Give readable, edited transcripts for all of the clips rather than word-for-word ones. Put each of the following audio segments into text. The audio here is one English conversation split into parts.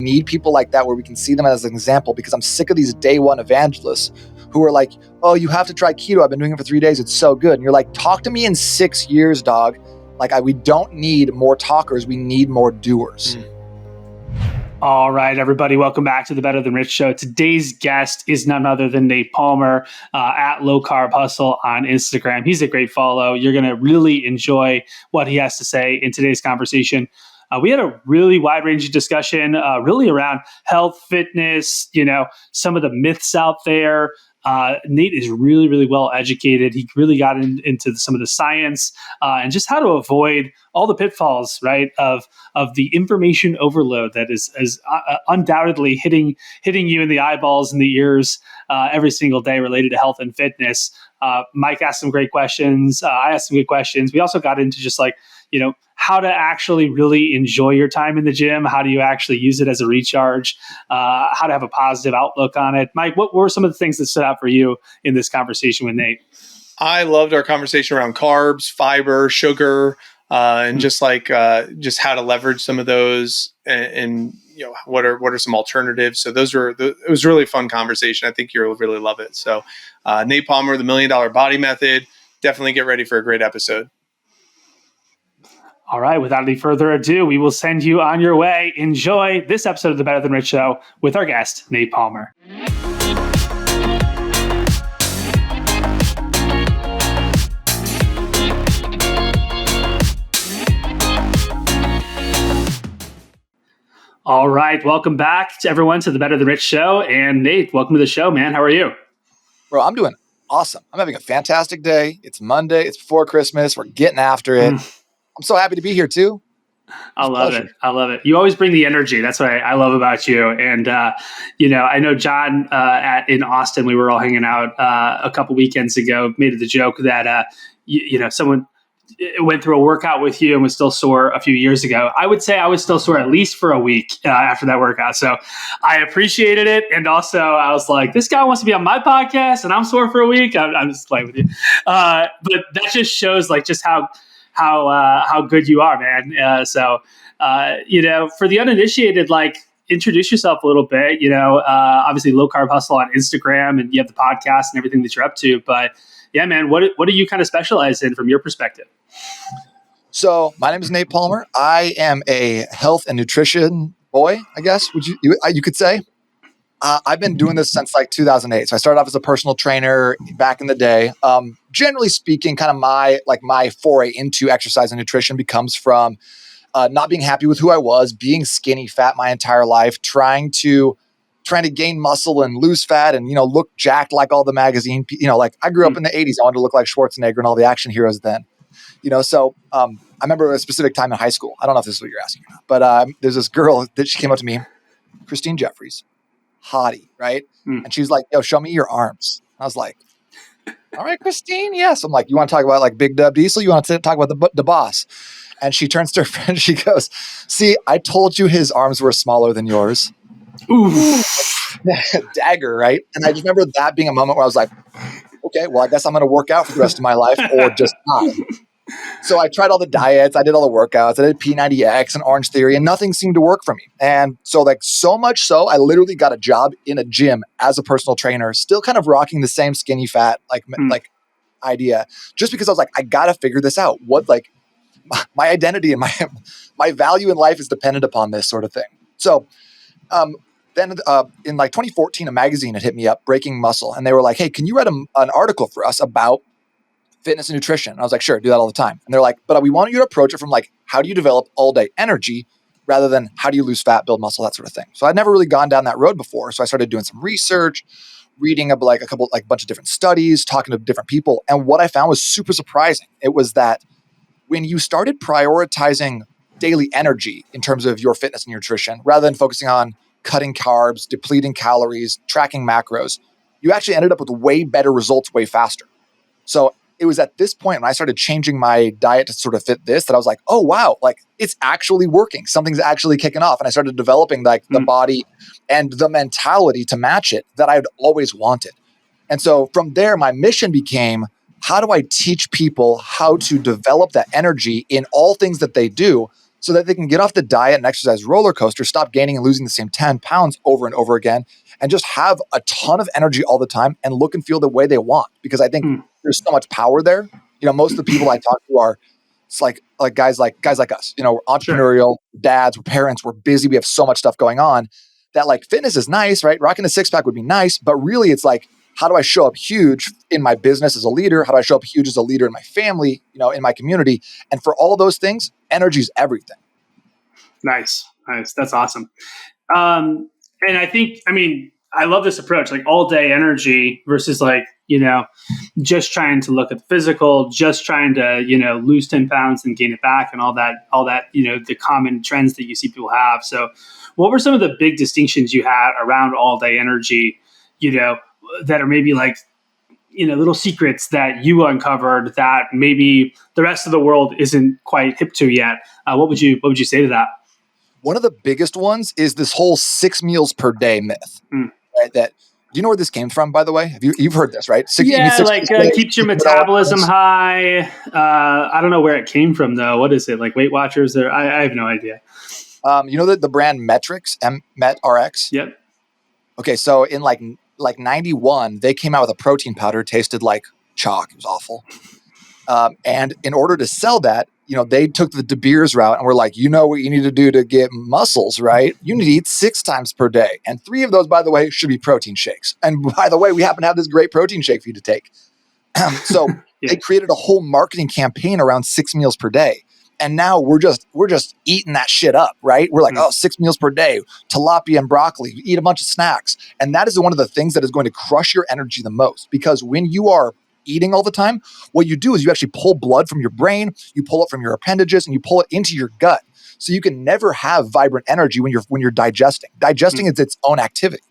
need people like that where we can see them as an example, because I'm sick of these day one evangelists who are like, oh, you have to try keto. I've been doing it for 3 days. It's so good. And you're like, talk to me in 6 years, dog. Like, we don't need more talkers. We need more doers. All right, everybody, welcome back to the Better Than Rich Show. Today's guest is none other than Nate Palmer at Low Carb Hustle on Instagram. He's a great follow. You're going to really enjoy what he has to say in today's conversation. We had a really wide-ranging discussion, really around health, fitness, some of the myths out there. Nate is really, really well educated. He really got into some of the science and just how to avoid all the pitfalls, right, of the information overload that is undoubtedly hitting you in the eyeballs and the ears every single day related to health and fitness. Mike asked some great questions. I asked some good questions. We also got into just how to actually really enjoy your time in the gym. How do you actually use it as a recharge? How to have a positive outlook on it. Mike, what were some of the things that stood out for you in this conversation with Nate? I loved our conversation around carbs, fiber, sugar, and just how to leverage some of those and what are some alternatives. So it was really a fun conversation. I think you'll really love it. So Nate Palmer, the $1 Million Body Method, definitely get ready for a great episode. All right, without any further ado, we will send you on your way. Enjoy this episode of the Better Than Rich Show with our guest, Nate Palmer. All right, welcome back to everyone to the Better Than Rich Show. And Nate, welcome to the show, man. How are you? Bro, I'm doing awesome. I'm having a fantastic day. It's Monday. It's before Christmas. We're getting after it. I'm so happy to be here too. I love it. You always bring the energy. That's what I love about you. And, I know John in Austin, we were all hanging out a couple weekends ago, made the joke that, someone went through a workout with you and was still sore a few years ago. I would say I was still sore at least for a week after that workout. So I appreciated it. And also I was like, this guy wants to be on my podcast and I'm sore for a week. I'm just playing with you. But that just shows just how good you are, man. For the uninitiated, introduce yourself a little bit, obviously Low Carb Hustle on Instagram, and you have the podcast and everything that you're up to, but yeah, man, what do you kind of specialize in from your perspective? So my name is Nate Palmer. I am a health and nutrition boy, I guess, you could say. I've been doing this since 2008. So I started off as a personal trainer back in the day. Generally speaking, kind of my foray into exercise and nutrition becomes from not being happy with who I was, being skinny fat my entire life, trying to gain muscle and lose fat and, look jacked like all the magazine. I grew up in the 80s. I wanted to look like Schwarzenegger and all the action heroes then. So I remember a specific time in high school. I don't know if this is what you're asking, but there's this girl that she came up to me, Christine Jeffries. Hottie, right? And she's like, yo, show me your arms. I was like, all right, Christine, yes. I'm like, you want to talk about Big Dub Diesel? You want to talk about the boss? And she turns to her friend and she goes, see, I told you his arms were smaller than yours. Ooh. Dagger, right? And I just remember that being a moment where I was like, okay, well, I guess I'm going to work out for the rest of my life or just not. So I tried all the diets. I did all the workouts. I did P90X and Orange Theory, and nothing seemed to work for me. And so so much so, I literally got a job in a gym as a personal trainer, still kind of rocking the same skinny fat idea, just because I was like, I got to figure this out. What my identity and my value in life is dependent upon this sort of thing. So then in 2014, a magazine had hit me up, Breaking Muscle, and they were like, hey, can you write an article for us about fitness and nutrition? And I was like, sure, do that all the time. And they're like, but we want you to approach it from how do you develop all day energy rather than how do you lose fat, build muscle, that sort of thing. So I'd never really gone down that road before. So I started doing some research, reading a bunch of different studies, talking to different people. And what I found was super surprising. It was that when you started prioritizing daily energy in terms of your fitness and nutrition, rather than focusing on cutting carbs, depleting calories, tracking macros, you actually ended up with way better results way faster. So it was at this point when I started changing my diet to sort of fit this that I was like, oh, wow, it's actually working. Something's actually kicking off. And I started developing the body and the mentality to match it that I'd always wanted. And so from there, my mission became, how do I teach people how to develop that energy in all things that they do so that they can get off the diet and exercise roller coaster, stop gaining and losing the same 10 pounds over and over again, and just have a ton of energy all the time and look and feel the way they want. Because I think there's so much power there. Most of the people I talk to are, it's like guys like us, we're entrepreneurial dads, we're parents, we're busy. We have so much stuff going on that like fitness is nice, right? Rocking a six pack would be nice, but really it's like, how do I show up huge in my business as a leader? How do I show up huge as a leader in my family, in my community? And for all those things, energy is everything. Nice. That's awesome. And I think, I love this approach, like all day energy versus like, just trying to look at the physical, just trying to, lose 10 pounds and gain it back and all that, the common trends that you see people have. So what were some of the big distinctions you had around all day energy, that are maybe like, little secrets that you uncovered that maybe the rest of the world isn't quite hip to yet? What would you say to that? One of the biggest ones is this whole 6 meals per day myth. Right? That, do you know where this came from, by the way? You've heard this, right? Keeps your metabolism high. I don't know where it came from, though. What is it? Like Weight Watchers? I have no idea. The brand Metrix, MET-RX? Yep. Okay, so in like 91, they came out with a protein powder, tasted like chalk. It was awful. And in order to sell that, they took the De Beers route and were like, what you need to do to get muscles, right? You need to eat 6 times per day. And 3 of those, by the way, should be protein shakes. And by the way, we happen to have this great protein shake for you to take. So They created a whole marketing campaign around 6 meals per day. And now we're just eating that shit up, right? We're like, 6 meals per day, tilapia and broccoli, eat a bunch of snacks. And that is one of the things that is going to crush your energy the most, because when you are eating all the time, what you do is you actually pull blood from your brain, you pull it from your appendages, and you pull it into your gut. So you can never have vibrant energy when you're digesting. Digesting is its own activity.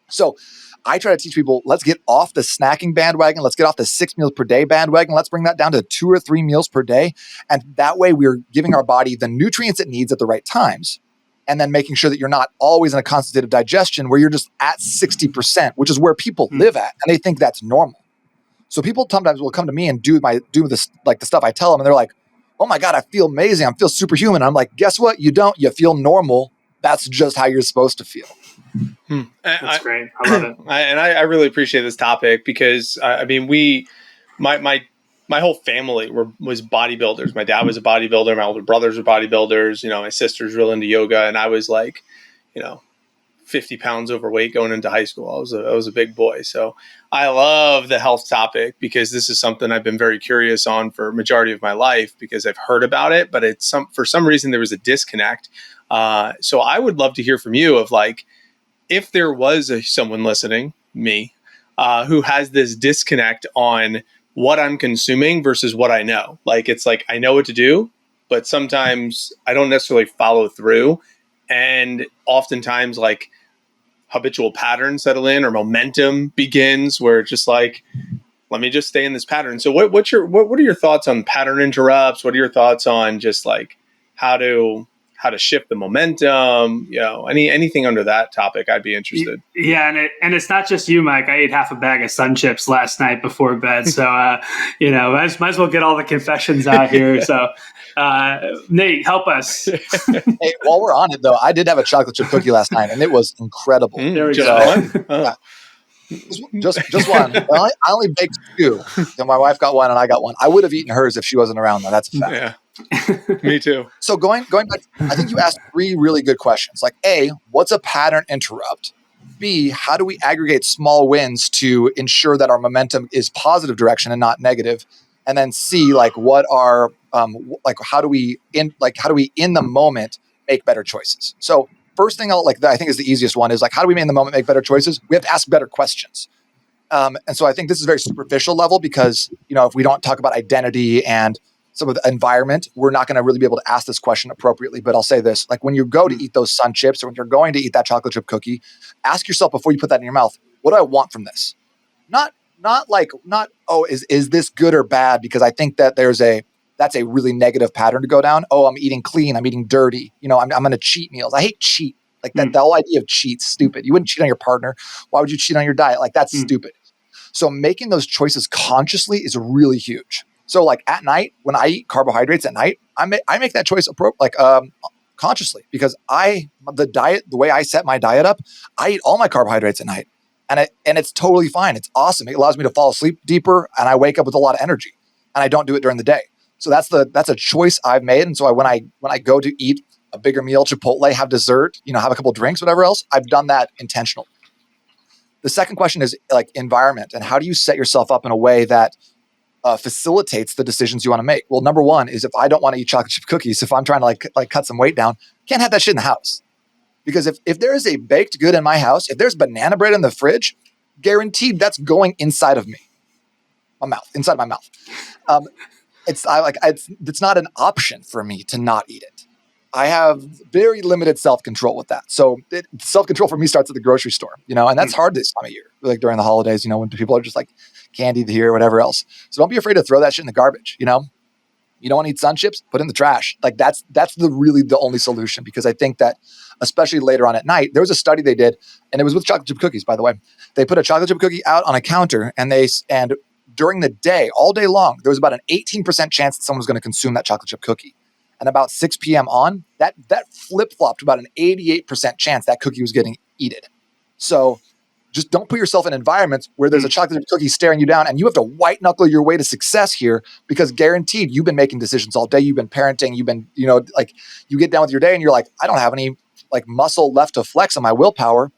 So I try to teach people, let's get off the snacking bandwagon. Let's get off the 6 meals per day bandwagon. Let's bring that down to 2 or 3 meals per day. And that way we're giving our body the nutrients it needs at the right times. And then making sure that you're not always in a constant state of digestion where you're just at 60%, which is where people live at. And they think that's normal. So people sometimes will come to me and do this, like the stuff I tell them, and they're like, "Oh my God, I feel amazing. I feel superhuman." I'm like, "Guess what? You don't. You feel normal. That's just how you're supposed to feel." That's great. I love it. I really appreciate this topic because my whole family was bodybuilders. My dad was a bodybuilder. My older brothers were bodybuilders. My sister's real into yoga, and I was like, 50 pounds overweight going into high school. I was a big boy. So I love the health topic because this is something I've been very curious on for a majority of my life because I've heard about it, but for some reason there was a disconnect. So I would love to hear from you of like, if there was someone listening, me, who has this disconnect on what I'm consuming versus what I know. Like, it's like, I know what to do, but sometimes I don't necessarily follow through. And oftentimes like habitual patterns settle in or momentum begins where it's just like, let me just stay in this pattern. So what are your thoughts on pattern interrupts? What are your thoughts on just like how to shift the momentum? Anything under that topic, I'd be interested. Yeah. And it's not just you, Mike. I ate half a bag of Sun Chips last night before bed. So, might as well get all the confessions out here. So, Nate, help us. Hey, while we're on it though, I did have a chocolate chip cookie last night and it was incredible. There we go. Yeah. Just one. I only baked 2. My wife got one and I got one. I would have eaten hers if she wasn't around though. That's a fact. Yeah. Me too. So going back, I think you asked 3 really good questions. Like A, what's a pattern interrupt? B, how do we aggregate small wins to ensure that our momentum is positive direction and not negative? And then C, like what are how do we in the moment make better choices? So first thing I think is the easiest one is like, how do we in the moment make better choices? We have to ask better questions. And so I think this is very superficial level because, if we don't talk about identity and some of the environment, we're not going to really be able to ask this question appropriately. But I'll say this, like when you go to eat those Sun Chips or when you're going to eat that chocolate chip cookie, ask yourself before you put that in your mouth, what do I want from this? Not, is this good or bad? Because I think that that's a really negative pattern to go down. Oh, I'm eating clean. I'm eating dirty. I'm going to cheat meals. I hate cheat. Like that, the whole idea of cheat's stupid. You wouldn't cheat on your partner. Why would you cheat on your diet? Like that's stupid. So making those choices consciously is really huge. So like at night, when I eat carbohydrates at night, I make that choice consciously, because the way I set my diet up, I eat all my carbohydrates at night, and it's totally fine. It's awesome. It allows me to fall asleep deeper, and I wake up with a lot of energy, and I don't do it during the day. So that's a choice I've made. And so when I go to eat a bigger meal, Chipotle, have dessert, have a couple drinks, whatever else, I've done that intentionally. The second question is like environment, and how do you set yourself up in a way that facilitates the decisions you want to make? Well, number one is, if I don't want to eat chocolate chip cookies, if I'm trying to like cut some weight down, can't have that shit in the house. Because if there is a baked good in my house, if there's banana bread in the fridge, guaranteed that's going inside of inside my mouth. It's not an option for me to not eat it. I have very limited self-control with that. So self-control for me starts at the grocery store, and that's hard this time of year, like during the holidays, when people are just like candied here, whatever else. So don't be afraid to throw that shit in the garbage. You don't want to eat Sun Chips, put it in the trash. Like that's really the only solution, because I think that especially later on at night, there was a study they did, and it was with chocolate chip cookies, by the way. They put a chocolate chip cookie out on a counter, and during the day, all day long, there was about an 18% chance that someone was going to consume that chocolate chip cookie. And about 6 p.m. on, that flip-flopped to about an 88% chance that cookie was getting eaten. So just don't put yourself in environments where there's a chocolate chip cookie staring you down, and you have to white knuckle your way to success here, because guaranteed you've been making decisions all day. You've been parenting. You've been, like you get down with your day and you're like, I don't have any like muscle left to flex on my willpower.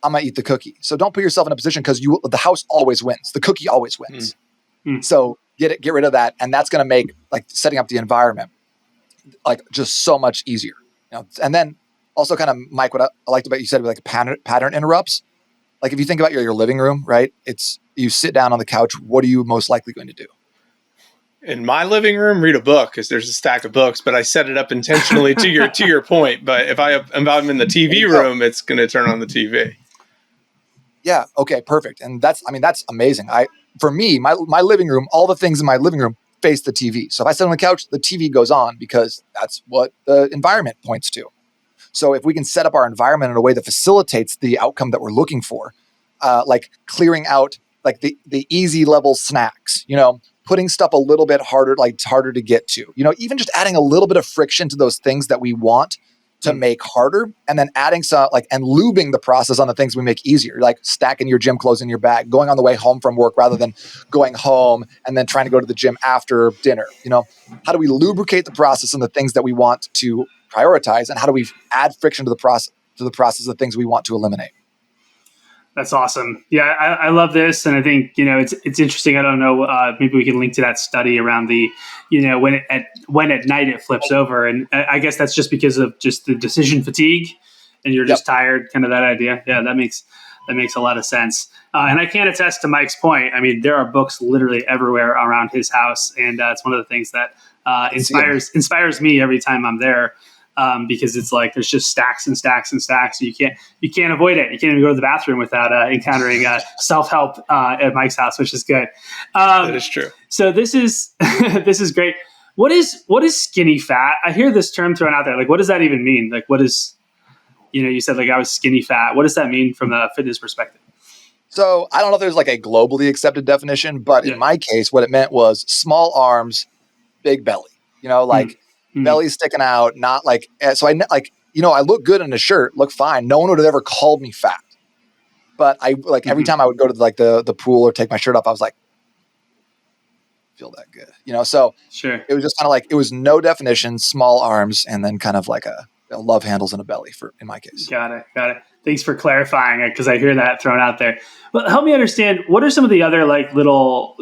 I'm going to eat the cookie. So don't put yourself in a position, because the house always wins. The cookie always wins. So get rid of that. And that's going to make like setting up the environment like just so much easier. And then also kind of, Mike, what I liked about you said, like pattern interrupts. Like if you think about your living room, right? It's, you sit down on the couch. What are you most likely going to do? In my living room, read a book, because there's a stack of books, but I set it up intentionally to your point. But if I'm in the TV room, it's going to turn on the TV. Yeah. Okay. Perfect. And that's amazing. For me, my living room, all the things in my living room face the TV. So if I sit on the couch, the TV goes on, because that's what the environment points to. So if we can set up our environment in a way that facilitates the outcome that we're looking for, like clearing out like the easy level snacks, putting stuff a little bit harder, like it's harder to get to, even just adding a little bit of friction to those things that we want to make harder, and then adding some and lubing the process on the things we make easier, like stacking your gym clothes in your bag, going on the way home from work rather than going home and then trying to go to the gym after dinner. How do we lubricate the process and the things that we want to prioritize, and how do we add friction to the process of things we want to eliminate? That's awesome. Yeah, I love this, and I think it's interesting. I don't know. Maybe we can link to that study around the when at night it flips over, and I guess that's just because of just the decision fatigue, and you're just tired. Kind of that idea. Yeah, that makes a lot of sense. And I can attest to Mike's point. I mean, there are books literally everywhere around his house, and it's one of the things that inspires me every time I'm there. Because it's like there's just stacks and stacks and stacks. So you can't avoid it. You can't even go to the bathroom without encountering self-help at Mike's house, which is good. That is true. So this is this is great. What is skinny fat? I hear this term thrown out there. Like, what does that even mean? Like, what is you said like I was skinny fat. What does that mean from a fitness perspective? So I don't know if there's like a globally accepted definition, but in my case, what it meant was small arms, big belly. Belly sticking out, not like, so I look good in a shirt, look fine. No one would have ever called me fat. But I like every time I would go to like the pool or take my shirt off, I was like, feel that good, So sure, it was just kind of like, it was no definition, small arms, and then kind of like a love handles and a belly in my case. Got it. Thanks for clarifying it, because I hear that thrown out there. But help me understand, what are some of the other like little,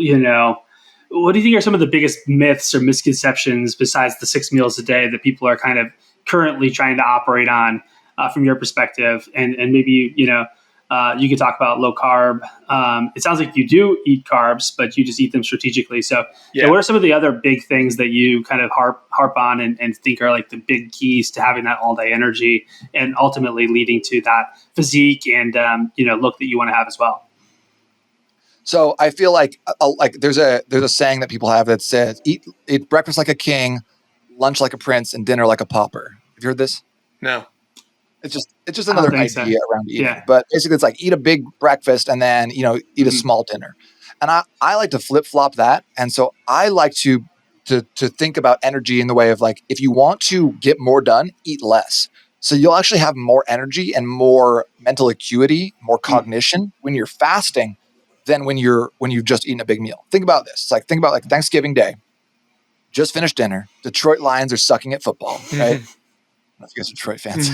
what do you think are some of the biggest myths or misconceptions besides the 6 meals a day that people are kind of currently trying to operate on from your perspective? And maybe, you could talk about low carb. It sounds like you do eat carbs, but you just eat them strategically. So what are some of the other big things that you kind of harp on and think are like the big keys to having that all day energy and ultimately leading to that physique and, look that you want to have as well? So I feel like there's a saying that people have that says eat breakfast like a king, lunch like a prince, and dinner like a pauper. Have you heard this? No. It's just another idea around eating. But basically it's like eat a big breakfast and then, eat a small dinner. And I like to flip flop that. And so I like to think about energy in the way of like, if you want to get more done, eat less. So you'll actually have more energy and more mental acuity, more cognition when you're fasting than when you've just eaten a big meal. Think about this. It's like, think about like Thanksgiving Day, just finished dinner. Detroit Lions are sucking at football, right? I guess Detroit fans.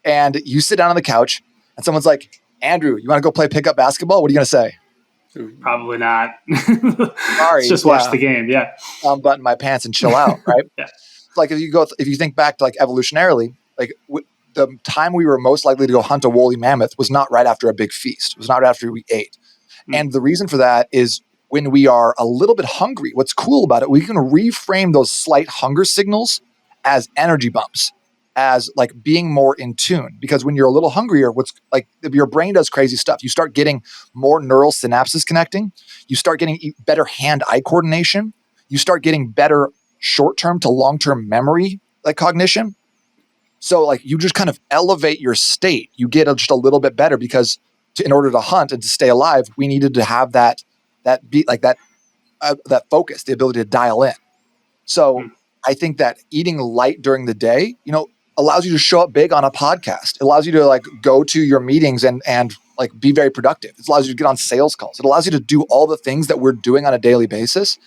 And you sit down on the couch and someone's like, Andrew, you want to go play pickup basketball? What are you going to say? Probably not. Sorry, Let's just watch the game. Yeah. Unbutton my pants and chill out, right? Yeah. Like if you think back to like evolutionarily, like the time we were most likely to go hunt a woolly mammoth was not right after a big feast. It was not right after we ate. And the reason for that is when we are a little bit hungry, what's cool about it, we can reframe those slight hunger signals as energy bumps, as like being more in tune. Because when you're a little hungrier, what's like your brain does crazy stuff. You start getting more neural synapses connecting. You start getting better hand-eye coordination. You start getting better short-term to long-term memory, like cognition. So like you just kind of elevate your state. You get just a little bit better because in order to hunt and to stay alive, we needed to have that beat, like that focus, the ability to dial in. So I think that eating light during the day, allows you to show up big on a podcast. It allows you to like go to your meetings and like be very productive. It allows you to get on sales calls. It allows you to do all the things that we're doing on a daily basis.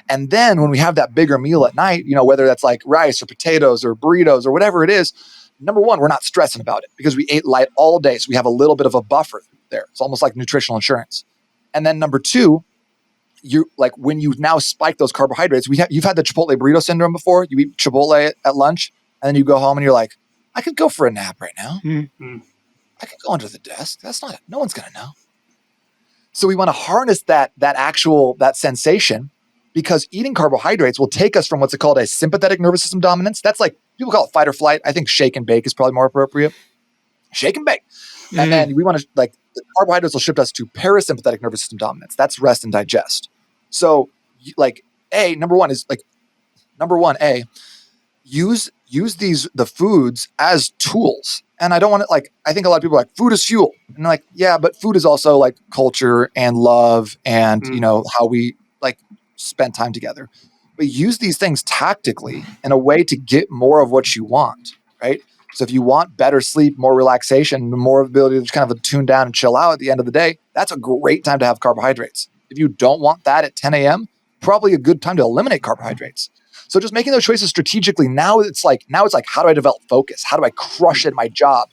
And then when we have that bigger meal at night, whether that's like rice or potatoes or burritos or whatever it is, number one, we're not stressing about it because we ate light all day. So we have a little bit of a buffer there. It's almost like nutritional insurance. And then number two, you like when you now spike those carbohydrates, you've had the Chipotle burrito syndrome before. You eat Chipotle at lunch and then you go home and you're like, I could go for a nap right now. I could go under the desk. No one's going to know. So we want to harness that sensation, because eating carbohydrates will take us from what's called a sympathetic nervous system dominance. That's like, people call it fight or flight. I think shake and bake is probably more appropriate. Shake and bake. And then we want to, like, the carbohydrates will shift us to parasympathetic nervous system dominance. That's rest and digest. So like number one, use the foods as tools. And I don't want to, like, I think a lot of people are like, food is fuel. And like, yeah, but food is also like culture and love and, how we like spend time together. But use these things tactically in a way to get more of what you want, right? So if you want better sleep, more relaxation, more ability to just kind of tune down and chill out at the end of the day, that's a great time to have carbohydrates. If you don't want that at 10 a.m., probably a good time to eliminate carbohydrates. So just making those choices strategically, now it's like, how do I develop focus? How do I crush at my job?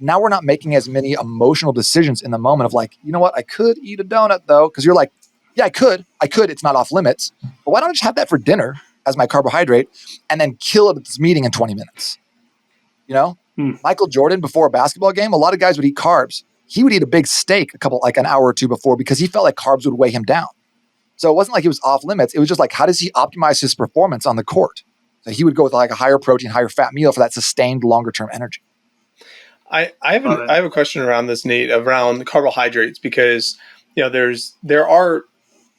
Now we're not making as many emotional decisions in the moment of like, you know what, I could eat a donut though. Cause you're like, yeah, I could, it's not off limits, but why don't I just have that for dinner as my carbohydrate and then kill it at this meeting in 20 minutes? Michael Jordan, before a basketball game, a lot of guys would eat carbs. He would eat a big steak an hour or two before because he felt like carbs would weigh him down. So it wasn't like it was off limits. It was just like, how does he optimize his performance on the court? So he would go with like a higher protein, higher fat meal for that sustained longer term energy. I have a question around this, Nate, around carbohydrates, because there is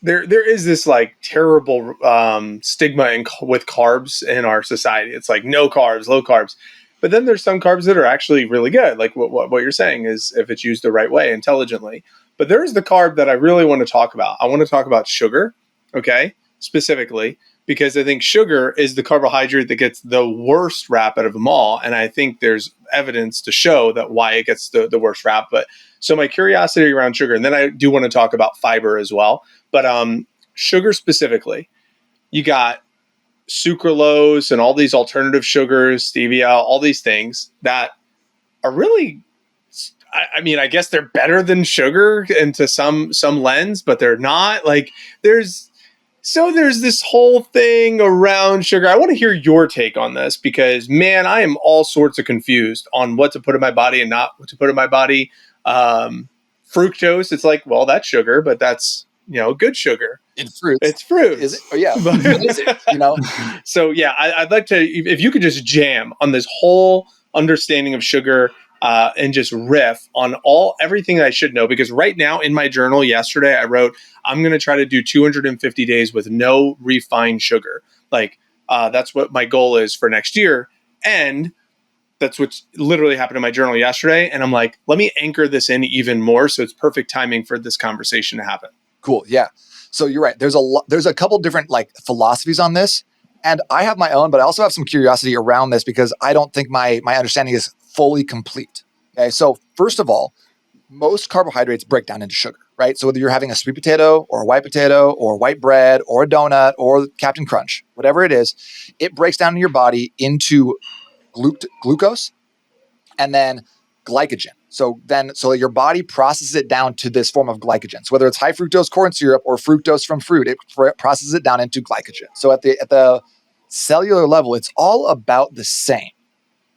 this like terrible stigma with carbs in our society. It's like no carbs, low carbs. But then there's some carbs that are actually really good. Like what you're saying is, if it's used the right way, intelligently. But there's the carb that I really want to talk about. I want to talk about sugar, okay, specifically, because I think sugar is the carbohydrate that gets the worst rap out of them all. And I think there's evidence to show that why it gets the worst rap. But so my curiosity around sugar, and then I do want to talk about fiber as well. But sugar specifically, you got sucralose and all these alternative sugars, stevia, all these things that are really, I mean, I guess they're better than sugar into some lens, but they're not. Like there's this whole thing around sugar. I want to hear your take on this, because man, I am all sorts of confused on what to put in my body and not what to put in my body. Fructose, it's like, well, that's sugar, but that's, good sugar. It's fruit. It's fruit. Is it? Oh, yeah. What is it? So yeah, I'd like to, if you could just jam on this whole understanding of sugar and just riff on everything I should know. Because right now in my journal yesterday, I wrote, I'm going to try to do 250 days with no refined sugar. Like that's what my goal is for next year. And that's what literally happened in my journal yesterday. And I'm like, let me anchor this in even more, so it's perfect timing for this conversation to happen. Cool. Yeah. So you're right. There's a couple different like philosophies on this, and I have my own, but I also have some curiosity around this because I don't think my understanding is fully complete. Okay. So first of all, most carbohydrates break down into sugar, right? So whether you're having a sweet potato or a white potato or white bread or a donut or Captain Crunch, whatever it is, it breaks down in your body into glucose and then glycogen. So your body processes it down to this form of glycogen. So whether it's high fructose corn syrup or fructose from fruit, it processes it down into glycogen. So at the cellular level, it's all about the same.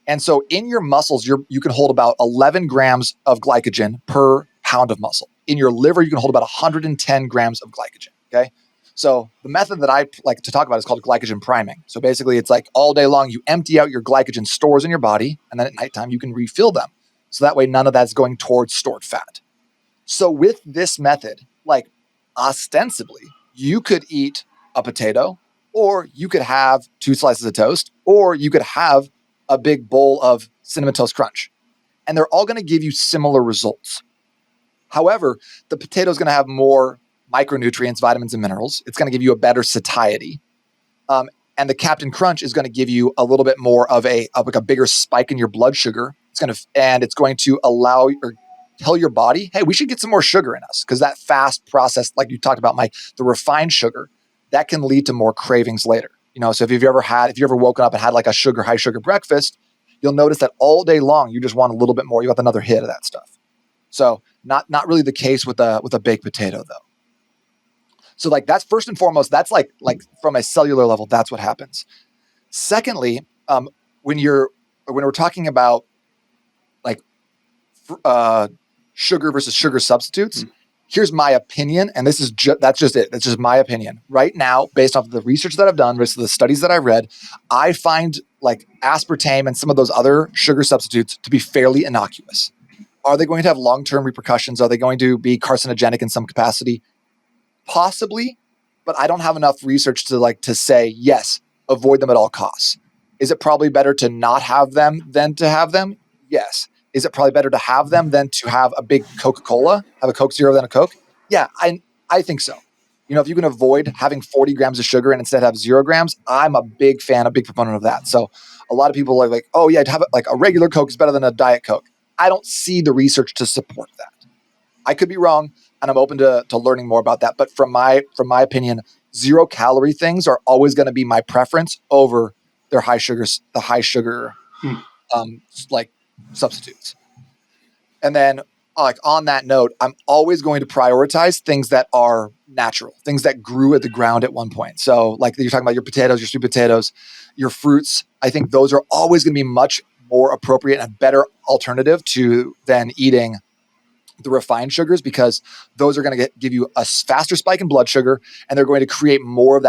And so in your muscles, you can hold about 11 grams of glycogen per pound of muscle. In your liver, you can hold about 110 grams of glycogen. Okay. So the method that I like to talk about is called glycogen priming. So basically, it's like all day long, you empty out your glycogen stores in your body, and then at nighttime, you can refill them. So that way, none of that's going towards stored fat. So with this method, like ostensibly, you could eat a potato, or you could have 2 slices of toast, or you could have a big bowl of Cinnamon Toast Crunch. And they're all going to give you similar results. However, the potato is going to have more micronutrients, vitamins, and minerals. It's going to give you a better satiety. And the Captain Crunch is going to give you a little bit more of like a bigger spike in your blood sugar. It's going to allow or tell your body, hey, we should get some more sugar in us, because that fast process, like you talked about, Mike, the refined sugar, that can lead to more cravings later. So if you've ever woken up and had like a high sugar breakfast, you'll notice that all day long you just want a little bit more. You want another hit of that stuff. So not really the case with a baked potato though. So like that's first and foremost, that's like from a cellular level, that's what happens. Secondly, when we're talking about like sugar versus sugar substitutes, here's my opinion, and that's just it. That's just my opinion. Right now, based off of the research that I've done, based on the studies that I read, I find like aspartame and some of those other sugar substitutes to be fairly innocuous. Are they going to have long-term repercussions? Are they going to be carcinogenic in some capacity? Possibly, but I don't have enough research to say, yes, avoid them at all costs. Is it probably better to not have them than to have them? Yes. Is it probably better to have them than to have a big Coca-Cola, have a Coke Zero than a Coke? Yeah, I think so. If you can avoid having 40 grams of sugar and instead have 0 grams, I'm a big proponent of that. So a lot of people are like, oh yeah, to have like a regular Coke is better than a Diet Coke. I don't see the research to support that. I could be wrong, and I'm open to learning more about that. But from my opinion, 0 calorie things are always going to be my preference over the high sugar like substitutes. And then like on that note, I'm always going to prioritize things that are natural, things that grew at the ground at one point. So like you're talking about your potatoes, your sweet potatoes, your fruits. I think those are always going to be much more appropriate and a better alternative than eating the refined sugars, because those are going to give you a faster spike in blood sugar, and they're going to create more of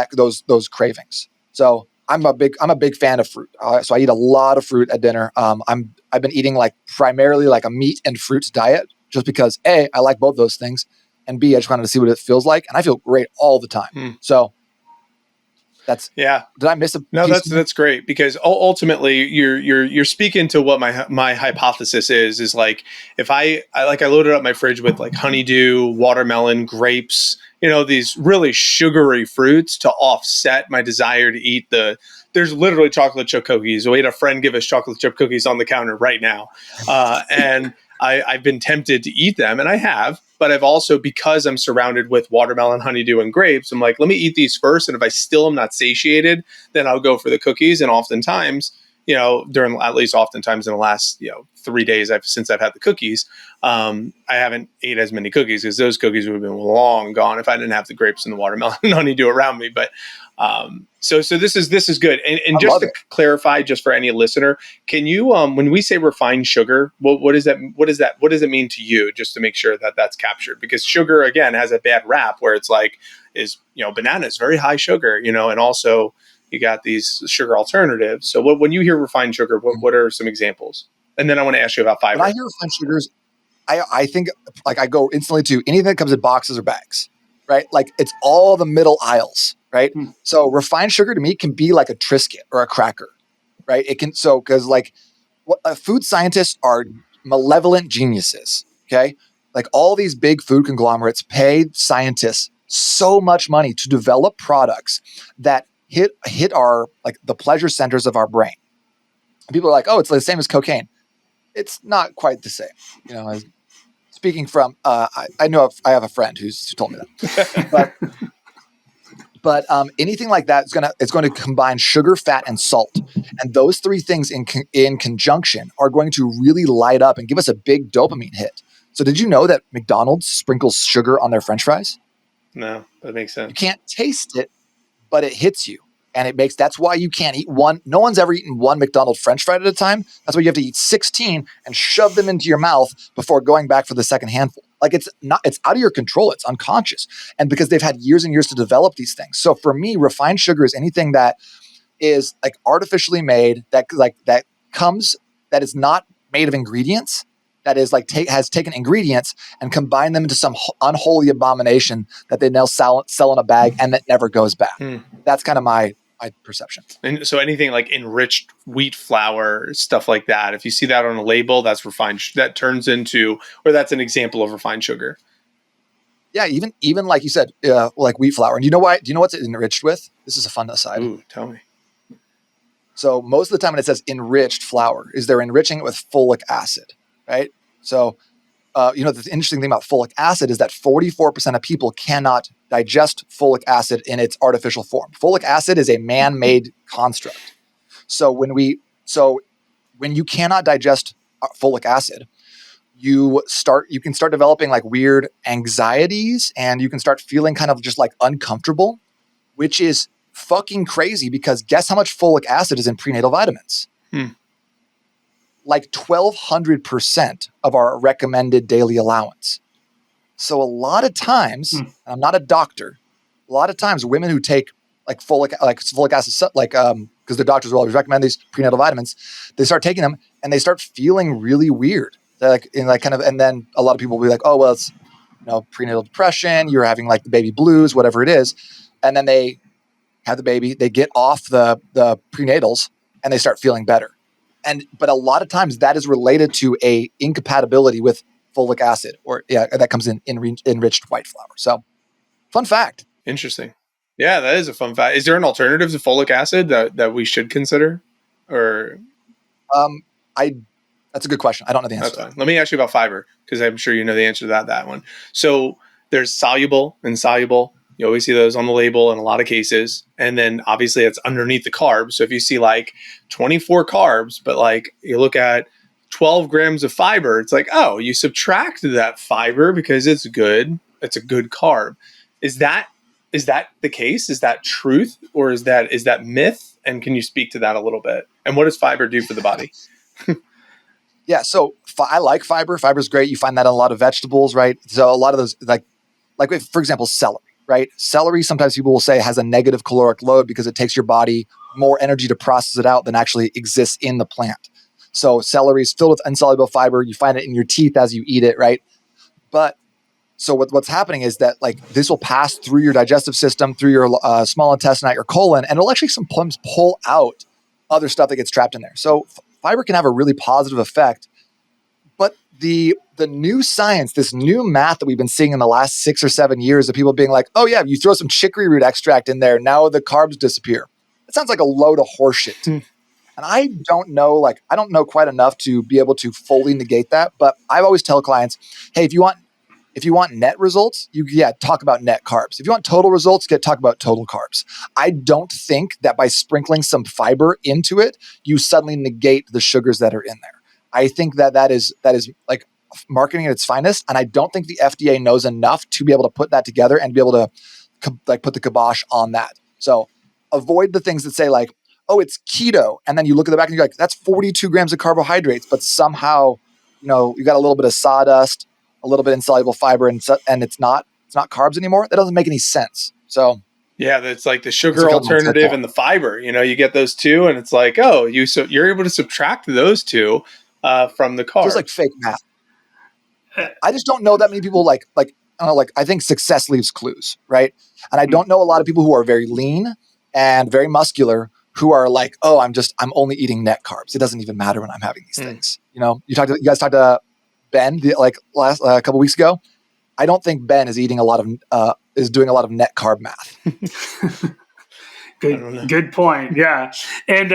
those cravings. So I'm a big fan of fruit. So I eat a lot of fruit at dinner. I've been eating like primarily like a meat and fruit diet, just because A, I like both those things, and B, I just wanted to see what it feels like, and I feel great all the time. So did I miss a no, piece? that's great, because ultimately you're speaking to what my hypothesis is like, if I loaded up my fridge with like honeydew, watermelon, grapes, these really sugary fruits to offset my desire to eat there's literally chocolate chip cookies. We had a friend give us chocolate chip cookies on the counter right now. And I've been tempted to eat them, and I have, but I've also, because I'm surrounded with watermelon, honeydew, and grapes, I'm like, let me eat these first. And if I still am not satiated, then I'll go for the cookies. And oftentimes, oftentimes in the last, 3 days since I've had the cookies, I haven't ate as many cookies, because those cookies would have been long gone if I didn't have the grapes and the watermelon and honeydew around me. But so this is good. And just to clarify, just for any listener, can you, when we say refined sugar, what does it mean to you, just to make sure that that's captured? Because sugar, again, has a bad rap where it's like, banana is very high sugar, and also you got these sugar alternatives. So when you hear refined sugar, what are some examples? And then I want to ask you about fiber. When I hear refined sugars, I think like I go instantly to anything that comes in boxes or bags, right? Like it's all the middle aisles, right? So refined sugar to me can be like a Triscuit or a cracker, right? It can, because like food scientists are malevolent geniuses, okay? like all these big food conglomerates pay scientists so much money to develop products that hit our like the pleasure centers of our brain. And people are like, oh, it's the same as cocaine. It's not quite the same. Speaking from, I know I have a friend who told me that, but anything like that is going to combine sugar, fat, and salt, and those three things in conjunction are going to really light up and give us a big dopamine hit. So, did you know that McDonald's sprinkles sugar on their French fries? No, that makes sense. You can't taste it, but it hits you. And that's why you can't eat one. No one's ever eaten one McDonald's French fry at a time. That's why you have to eat 16 and shove them into your mouth before going back for the second handful. Like it's out of your control. It's unconscious. And because they've had years and years to develop these things. So for me, refined sugar is anything that is like artificially made, that is not made of ingredients, that is like has taken ingredients and combined them into some unholy abomination that they now sell in a bag and that never goes back. That's kind of my perception. And so anything like enriched wheat flour, stuff like that, if you see that on a label, that's refined. That turns into, or that's an example of refined sugar. Yeah, even like you said, like wheat flour. And you know why? Do you know what's enriched with? This is a fun aside. Ooh, tell me. So most of the time when it says enriched flour, is they're enriching it with folic acid, right? So the interesting thing about folic acid is that 44% of people cannot digest folic acid in its artificial form. Folic acid is a man-made construct. So when you cannot digest folic acid, you can start developing like weird anxieties, and you can start feeling kind of just like uncomfortable, which is fucking crazy because guess how much folic acid is in prenatal vitamins? Like 1,200% of our recommended daily allowance. So a lot of times, and I'm not a doctor, a lot of times women who take like folic acid, because the doctors will always recommend these prenatal vitamins, they start taking them and they start feeling really weird. They're and then a lot of people will be like, oh, well, it's prenatal depression, you're having like the baby blues, whatever it is. And then they have the baby, they get off the prenatals and they start feeling better. But a lot of times that is related to a incompatibility with folic acid, that comes in enriched white flour. So, fun fact. Interesting. Yeah, that is a fun fact. Is there an alternative to folic acid that we should consider? Or, that's a good question. I don't know the answer. That's fine. Let me ask you about fiber because I'm sure you know the answer to that one. So there's soluble, insoluble. You always see those on the label in a lot of cases. And then obviously it's underneath the carbs. So if you see like 24 carbs, but like you look at 12 grams of fiber, it's like, oh, you subtract that fiber because it's good. It's a good carb. Is that the case? Is that truth? Or is that myth? And can you speak to that a little bit? And what does fiber do for the body? Yeah. So I like fiber. Fiber's great. You find that in a lot of vegetables, right? So a lot of those, like for example, celery. Right? Celery, sometimes people will say, has a negative caloric load because it takes your body more energy to process it out than actually exists in the plant. So celery is filled with insoluble fiber. You find it in your teeth as you eat it, right? But so what's happening is that like this will pass through your digestive system, through your small intestine, your colon, and it'll actually sometimes pull out other stuff that gets trapped in there. So fiber can have a really positive effect. But the new science, this new math that we've been seeing in the last 6 or 7 years of people being like, oh yeah, you throw some chicory root extract in there, now the carbs disappear. It sounds like a load of horseshit. And I don't know quite enough to be able to fully negate that. But I always tell clients, hey, if you want net results, talk about net carbs. If you want total results, talk about total carbs. I don't think that by sprinkling some fiber into it, you suddenly negate the sugars that are in there. I think that is like marketing at its finest, and I don't think the FDA knows enough to be able to put that together and be able to put the kibosh on that. So avoid the things that say like, oh, it's keto, and then you look at the back and you're like, that's 42 grams of carbohydrates, but somehow you got a little bit of sawdust, a little bit insoluble fiber, and it's not carbs anymore. That doesn't make any sense. So yeah, that's like the sugar alternative and the fiber. You get those two, and it's like, oh, you're able to subtract those two from the carbs. It's like fake math. I just don't know that many people I think success leaves clues, right? And I don't know a lot of people who are very lean and very muscular who are like, oh, I'm only eating net carbs. It doesn't even matter when I'm having these things. You guys talked to Ben last a couple weeks ago. I don't think Ben is eating a lot of is doing a lot of net carb math. Good point. Yeah. And,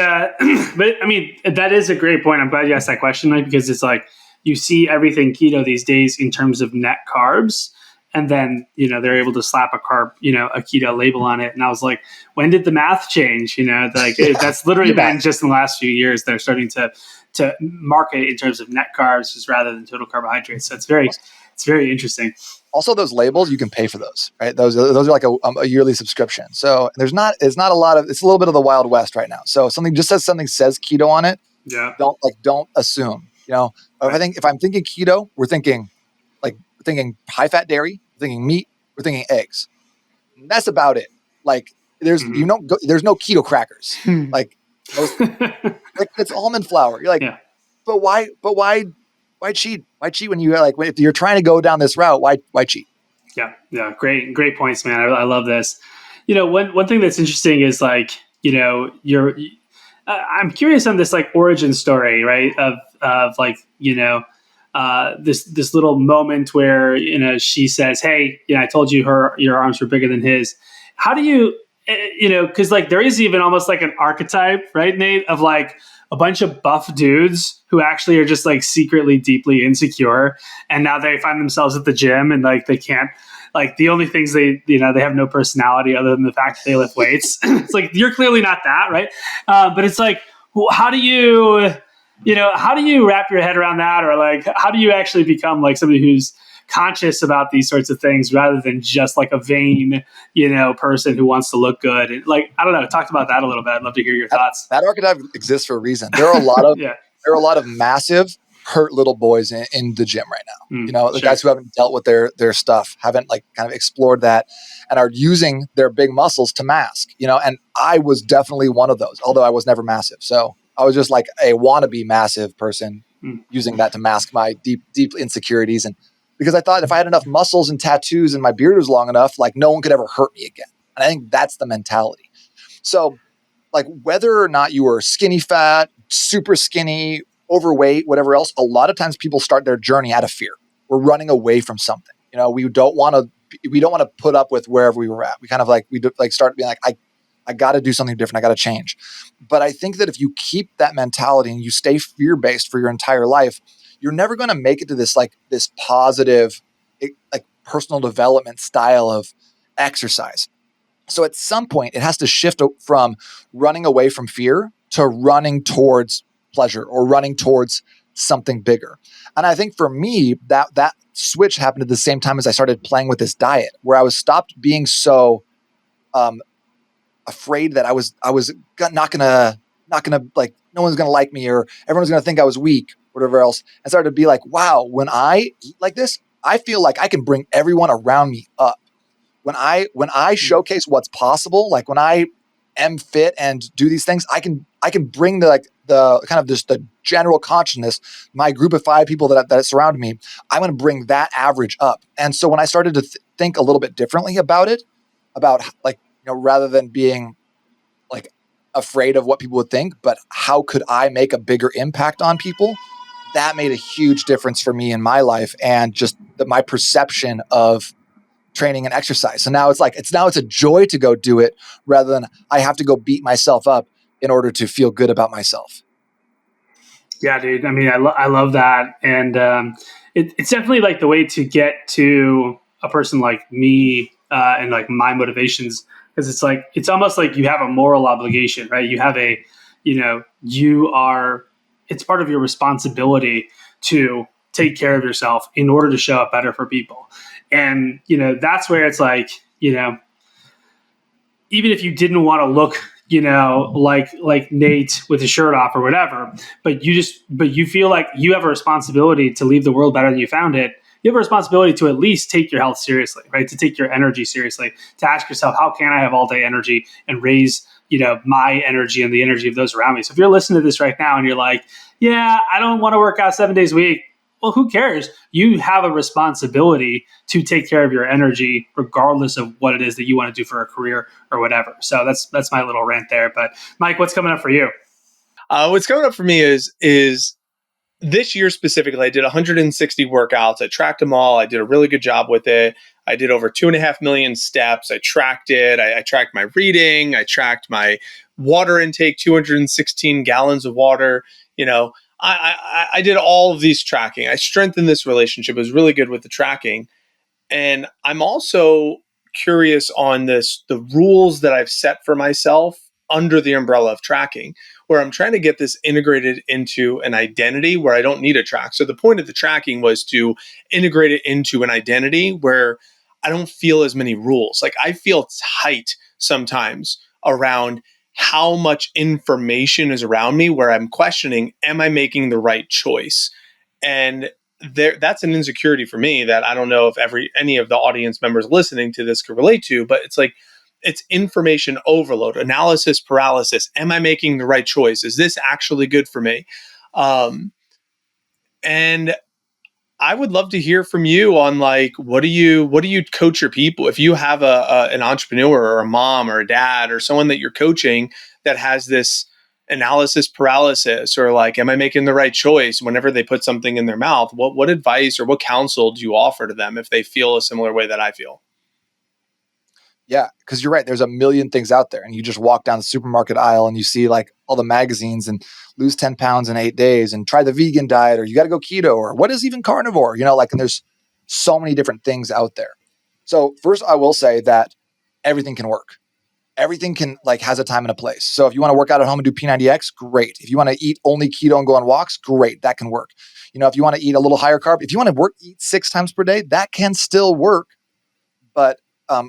but I mean, that is a great point. I'm glad you asked that question, Mike, because it's like you see everything keto these days in terms of net carbs. And then, they're able to slap a keto label on it. And I was like, when did the math change? That's literally been just in the last few years they're starting to market in terms of net carbs just rather than total carbohydrates. So it's very interesting. Also, those labels, you can pay for those, right? Those are like a yearly subscription. So it's not a lot of, it's a little bit of the Wild West right now. So something says keto on it. Yeah. Don't assume, if I'm thinking keto, we're thinking high fat dairy, we're thinking meat, we're thinking eggs. And that's about it. Like there's no keto crackers. Like it's almond flour. You're like, but why cheat? Why cheat when you if you're trying to go down this route? Why cheat? Yeah. Great points, man. I love this. One thing that's interesting is I'm curious on this origin story, right? Of this little moment where she says, "Hey, I told you your arms were bigger than his." How do you, because there is even almost like an archetype, right, Nate, of a bunch of buff dudes who actually are just secretly deeply insecure, and now they find themselves at the gym and they can't. The only things they have no personality other than the fact that they lift weights. It's you're clearly not that, right? But it's how do you wrap your head around that, or how do you actually become somebody who's conscious about these sorts of things rather than just a vain, person who wants to look good? And I don't know. Talk about that a little bit. I'd love to hear your thoughts. That archetype exists for a reason. There are a lot of there are a lot of massive hurt little boys in the gym right now. The guys who haven't dealt with their stuff, haven't kind of explored that, and are using their big muscles to mask. And I was definitely one of those, although I was never massive. So I was just a wannabe massive person using that to mask my deep insecurities. And because I thought if I had enough muscles and tattoos and my beard was long enough, no one could ever hurt me again. And I think that's the mentality. So whether or not you are skinny fat, super skinny, overweight, whatever else, a lot of times people start their journey out of fear. We're running away from something. We don't want to put up with wherever we were at. We kind of start being I got to do something different. I got to change. But I think that if you keep that mentality and you stay fear-based for your entire life, you're never going to make it to this positive, personal development style of exercise. So at some point, it has to shift from running away from fear to running towards pleasure or running towards something bigger. And I think for me, that switch happened at the same time as I started playing with this diet, where I was stopped being so afraid that I was not gonna no one's gonna like me, or everyone's gonna think I was weak, whatever else. I started to be wow, when I eat like this, I feel like I can bring everyone around me up. When I showcase what's possible, when I am fit and do these things, I can bring the kind of just the general consciousness, my group of 5 people that surround me, I'm going to bring that average up. And so when I started to think a little bit differently about it, about rather than being afraid of what people would think, but how could I make a bigger impact on people? That made a huge difference for me in my life and just my perception of training and exercise. So now it's a joy to go do it rather than I have to go beat myself up in order to feel good about myself. Yeah, dude. I mean, I love that. And it's definitely the way to get to a person like me and my motivations, because it's almost like you have a moral obligation, right? You have it's part of your responsibility to take care of yourself in order to show up better for people. And, that's where it's even if you didn't want to look, like Nate with his shirt off or whatever, but you feel like you have a responsibility to leave the world better than you found it. You have a responsibility to at least take your health seriously, right? To take your energy seriously, to ask yourself, how can I have all day energy and raise, my energy and the energy of those around me? So if you're listening to this right now and you're like, yeah, I don't want to work out 7 days a week. Well, who cares? You have a responsibility to take care of your energy, regardless of what it is that you want to do for a career or whatever. So that's my little rant there. But Mike, what's coming up for you? What's coming up for me is this year specifically, I did 160 workouts. I tracked them all. I did a really good job with it. I did over 2.5 million steps. I tracked it. I tracked my reading. I tracked my water intake, 216 gallons of water. I did all of these tracking. I strengthened this relationship. It was really good with the tracking. And I'm also curious on the rules that I've set for myself under the umbrella of tracking, where I'm trying to get this integrated into an identity where I don't need a track. So the point of the tracking was to integrate it into an identity where I don't feel as many rules. Like I feel tight sometimes around how much information is around me where I'm questioning, am I making the right choice? And that's an insecurity for me that I don't know if any of the audience members listening to this could relate to, but it's like it's information overload, analysis paralysis. Am I making the right choice? Is this actually good for me? And I would love to hear from you on like what do you coach your people if you have an entrepreneur or a mom or a dad or someone that you're coaching that has this analysis paralysis, or like, am I making the right choice whenever they put something in their mouth? What advice or what counsel do you offer to them if they feel a similar way that I feel? Yeah, because you're right. There's a million things out there, and you just walk down the supermarket aisle and you see like all the magazines and lose 10 pounds in 8 days and try the vegan diet, or you got to go keto, or what is even carnivore, and there's so many different things out there. So first I will say that everything can work. Everything can has a time and a place. So if you want to work out at home and do P90X, great. If you want to eat only keto and go on walks, great. That can work. If you want to eat a little higher carb, if you want to eat 6 times per day, that can still work. But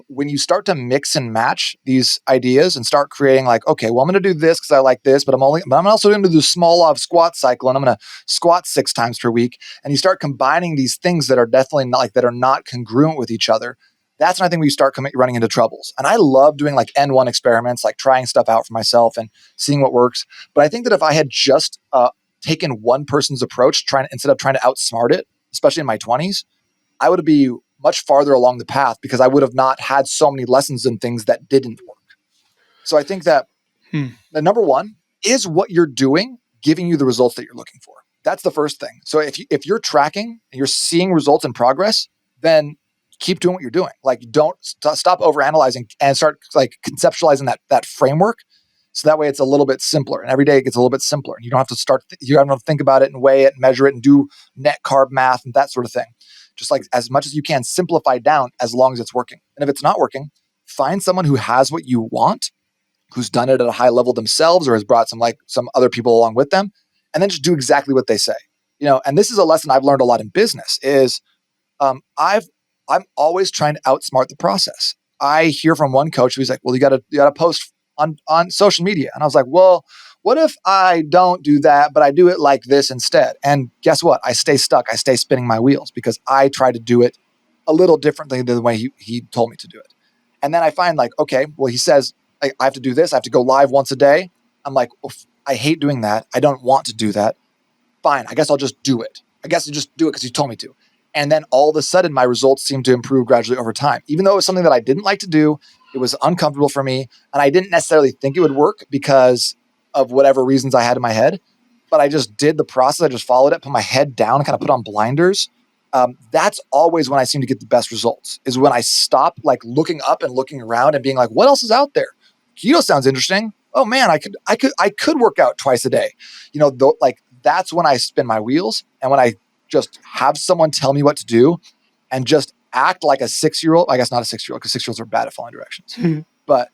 when you start to mix and match these ideas and start creating okay, well, I'm going to do this because I like this, but I'm also going to do the small law of squat cycle, and I'm going to squat 6 times per week. And you start combining these things that are definitely that are not congruent with each other. That's when I think we start running into troubles. And I love doing N1 experiments, trying stuff out for myself and seeing what works. But I think that if I had just taken one person's approach, instead of trying to outsmart it, especially in my 20s, I would be much farther along the path because I would have not had so many lessons and things that didn't work. So I think that the number one is what you're doing giving you the results that you're looking for. That's the first thing. So if you're tracking and you're seeing results and progress, then keep doing what you're doing. Don't stop overanalyzing and start conceptualizing that framework. So that way it's a little bit simpler, and every day it gets a little bit simpler. You don't have to you don't have to think about it and weigh it and measure it and do net carb math and that sort of thing. Just as much as you can, simplify down as long as it's working. And if it's not working, find someone who has what you want, who's done it at a high level themselves or has brought some other people along with them, and then just do exactly what they say. And this is a lesson I've learned a lot in business is I'm always trying to outsmart the process. I hear from one coach who's like, well, you gotta post on social media. And I was like, well, what if I don't do that, but I do it like this instead? And guess what? I stay stuck. I stay spinning my wheels because I try to do it a little differently than the way he told me to do it. And then I find okay, well, he says I have to do this. I have to go live once a day. I'm like, I hate doing that. I don't want to do that. Fine. I guess I'll just do it. I guess I'll just do it because he told me to. And then all of a sudden my results seem to improve gradually over time. Even though it was something that I didn't like to do, it was uncomfortable for me. And I didn't necessarily think it would work because of whatever reasons I had in my head. But I just did the process. I just followed it, put my head down, and kind of put on blinders. That's always when I seem to get the best results, is when I stop looking up and looking around and being like, what else is out there? Keto sounds interesting. Oh man, I could work out twice a day. That's when I spin my wheels, and when I just have someone tell me what to do and just act like a 6-year-old. I guess not a 6-year-old because 6-year-olds are bad at following directions, but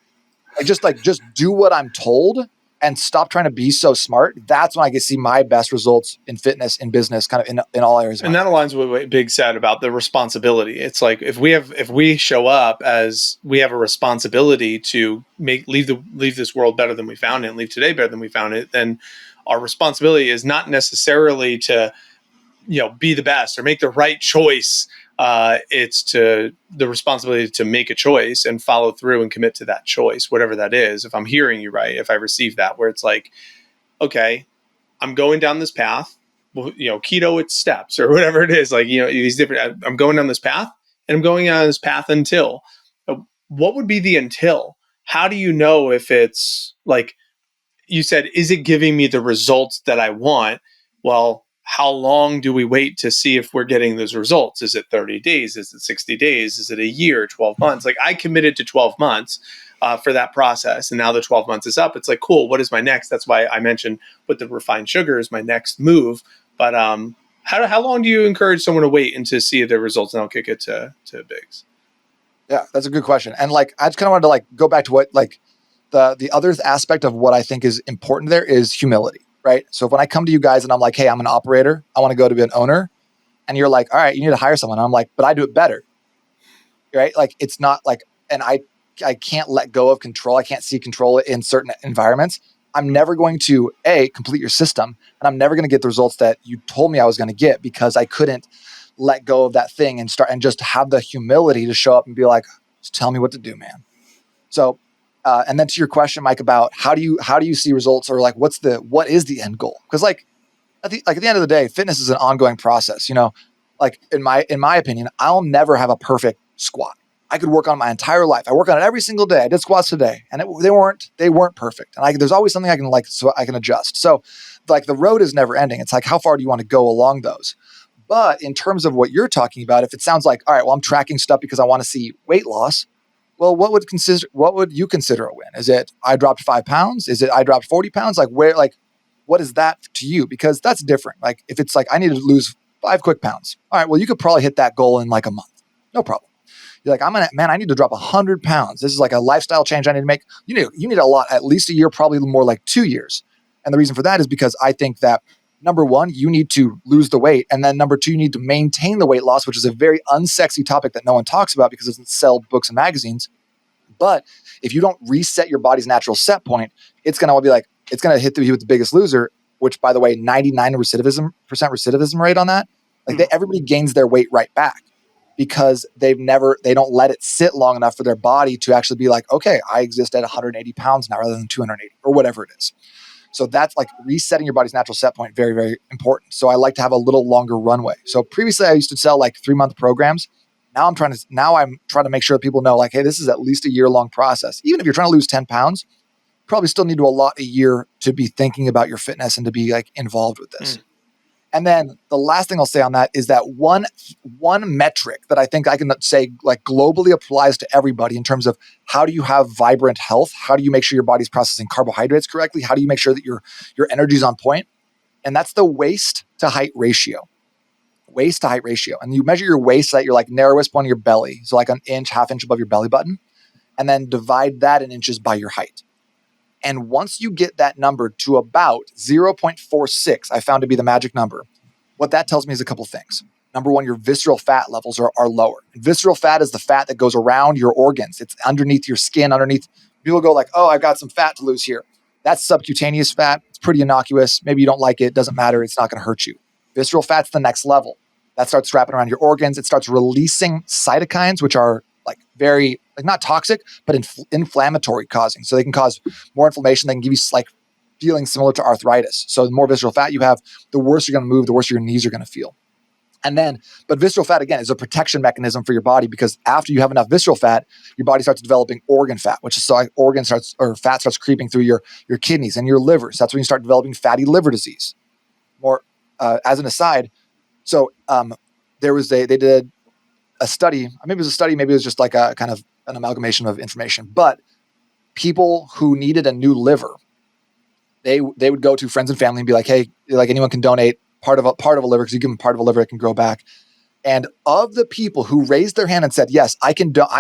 just do what I'm told and stop trying to be so smart. That's when I can see my best results in fitness, in business, kind of in all areas. And that aligns with what Big said about the responsibility. It's like if we show up as we have a responsibility to leave this world better than we found it, and leave today better than we found it, then our responsibility is not necessarily to be the best or make the right choice. It's the responsibility to make a choice and follow through and commit to that choice, whatever that is. If I'm hearing you right, if I receive that, where it's like, okay, I'm going down this path. Well, keto, it's steps or whatever it is. These different. I'm going down this path, and I'm going on this path until. What would be the until? How do you know if it's like you said? Is it giving me the results that I want? Well, how long do we wait to see if we're getting those results? Is it 30 days? Is it 60 days? Is it a year, 12 months? Like I committed to 12 months for that process. And now the 12 months is up. It's like, cool, what is my next? That's why I mentioned with the refined sugar is my next move. But how long do you encourage someone to wait and to see their results? And I'll kick it to Biggs. Yeah, that's a good question. And like, I just kind of wanted to like go back to what like the other aspect of what I think is important there is humility, right? So when I come to you guys and I'm like, hey, I'm an operator, I want to go to be an owner, and you're like, all right, you need to hire someone. And I'm like, but I do it better, right? Like it's not like, and I can't let go of control. I can't see control in certain environments. I'm never going to complete your system, and I'm never going to get the results that you told me I was going to get because I couldn't let go of that thing and start and just have the humility to show up and be like, just tell me what to do, man. So, and then to your question, Mike, about how do you see results, or like what is the end goal? Because like at the end of the day, fitness is an ongoing process. You know, like in my opinion, I'll never have a perfect squat. I could work on my entire life. I work on it every single day. I did squats today, and they weren't perfect. And there's always something I can adjust. So, like the road is never ending. It's like how far do you want to go along those? But in terms of what you're talking about, if it sounds like, all right, well, I'm tracking stuff because I want to see weight loss. Well, what would you consider a win? Is it I dropped 5 pounds? Is it I dropped 40 pounds? Like what is that to you? Because that's different. Like if it's like I need to lose 5 quick pounds. All right, well, you could probably hit that goal in like a month. No problem. You're like, I need to drop 100 pounds. This is like a lifestyle change I need to make. You need a lot, at least a year, probably more like 2 years. And the reason for that is because I think that number one, you need to lose the weight. And then number two, you need to maintain the weight loss, which is a very unsexy topic that no one talks about because it doesn't sell books and magazines. But if you don't reset your body's natural set point, it's going to be like, it's going to hit you with the biggest loser, which by the way, 99% recidivism rate on that. Like everybody gains their weight right back because they don't let it sit long enough for their body to actually be like, okay, I exist at 180 pounds now rather than 280 or whatever it is. So that's like resetting your body's natural set point. Very, very important. So I like to have a little longer runway. So previously I used to sell like 3-month programs. Now I'm trying to make sure that people know like, hey, this is at least a year-long process. Even if you're trying to lose 10 pounds, you probably still need to allot a year to be thinking about your fitness and to be like involved with this. And then the last thing I'll say on that is that one metric that I think I can say like globally applies to everybody in terms of how do you have vibrant health? How do you make sure your body's processing carbohydrates correctly? How do you make sure that your energy is on point? And that's the waist to height ratio. Waist to height ratio. And you measure your waist at your like narrowest point of your belly. So like an inch, half inch above your belly button. And then divide that in inches by your height. And once you get that number to about 0.46, I found to be the magic number, what that tells me is a couple things. Number one, your visceral fat levels are lower. And visceral fat is the fat that goes around your organs. It's underneath your skin, people go like, oh, I've got some fat to lose here. That's subcutaneous fat. It's pretty innocuous. Maybe you don't like it. Doesn't matter. It's not going to hurt you. Visceral fat's the next level. That starts wrapping around your organs. It starts releasing cytokines, which are like very, like not toxic, but inflammatory causing. So they can cause more inflammation. They can give you like feelings similar to arthritis. So the more visceral fat you have, the worse you're going to move, the worse your knees are going to feel. But visceral fat, again, is a protection mechanism for your body because after you have enough visceral fat, your body starts developing organ fat, which is so like fat starts creeping through your kidneys and your liver. So that's when you start developing fatty liver disease. More as an aside, so they did a study, maybe it was just like a kind of an amalgamation of information, but people who needed a new liver, they would go to friends and family and be like, hey, like anyone can donate part of a liver because you give them part of a liver, it can grow back. And of the people who raised their hand and said, yes, I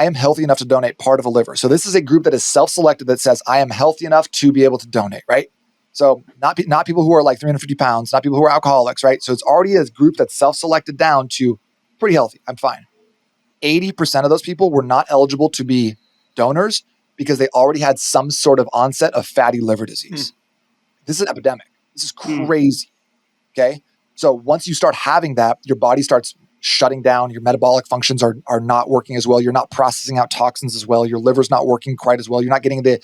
am healthy enough to donate part of a liver. So this is a group that is self-selected that says, I am healthy enough to be able to donate, right? So not people who are like 350 pounds, not people who are alcoholics, right? So it's already a group that's self-selected down to pretty healthy. I'm fine. 80% of those people were not eligible to be donors because they already had some sort of onset of fatty liver disease. This is an epidemic. This is crazy. Okay. So once you start having that, your body starts shutting down. Your metabolic functions are not working as well. You're not processing out toxins as well. Your liver's not working quite as well. You're not getting the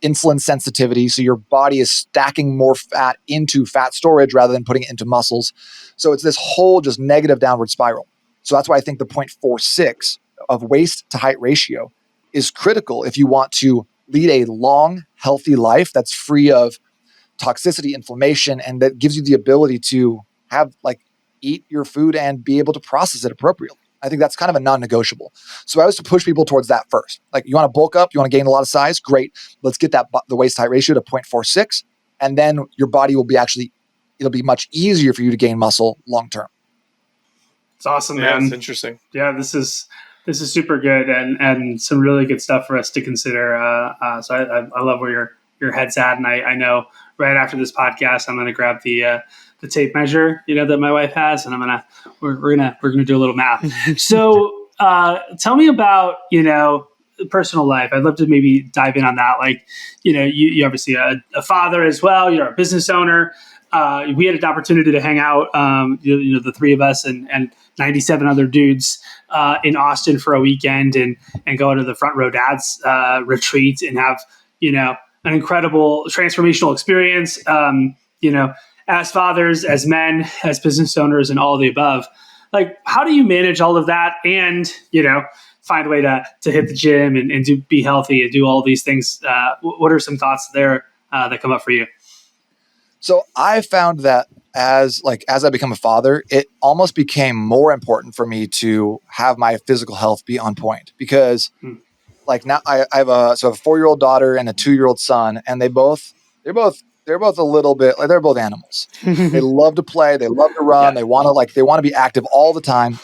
insulin sensitivity. So your body is stacking more fat into fat storage rather than putting it into muscles. So it's this whole just negative downward spiral. So that's why I think the 0.46 of waist to height ratio is critical if you want to lead a long, healthy life that's free of toxicity, inflammation, and that gives you the ability to have like eat your food and be able to process it appropriately. I think that's kind of a non-negotiable. So I was to push people towards that first. Like, you want to bulk up, you want to gain a lot of size, great. Let's get the waist height ratio to 0.46, and then your body will be it'll be much easier for you to gain muscle long term. It's awesome, Yeah, man. it's interesting. Yeah, this is super good and some really good stuff for us to consider. So I love where your head's at, and I know right after this podcast, I'm going to grab the tape measure, that my wife has, and we're gonna do a little math. So tell me about personal life. I'd love to maybe dive in on that. Like, you obviously a father as well. You're a business owner. We had an opportunity to hang out, the three of us and 97 other dudes in Austin for a weekend and go to the Front Row Dads retreat and have, an incredible transformational experience, as fathers, as men, as business owners, and all of the above. Like, how do you manage all of that and, find a way to hit the gym and be healthy and do all these things? What are some thoughts there that come up for you? So I found that as I become a father, it almost became more important for me to have my physical health be on point, because like now I have a 4-year-old daughter and a 2-year-old son, and they're both a little bit like, they're both animals. They love to play, they love to run, Yeah. they want to be active all the time.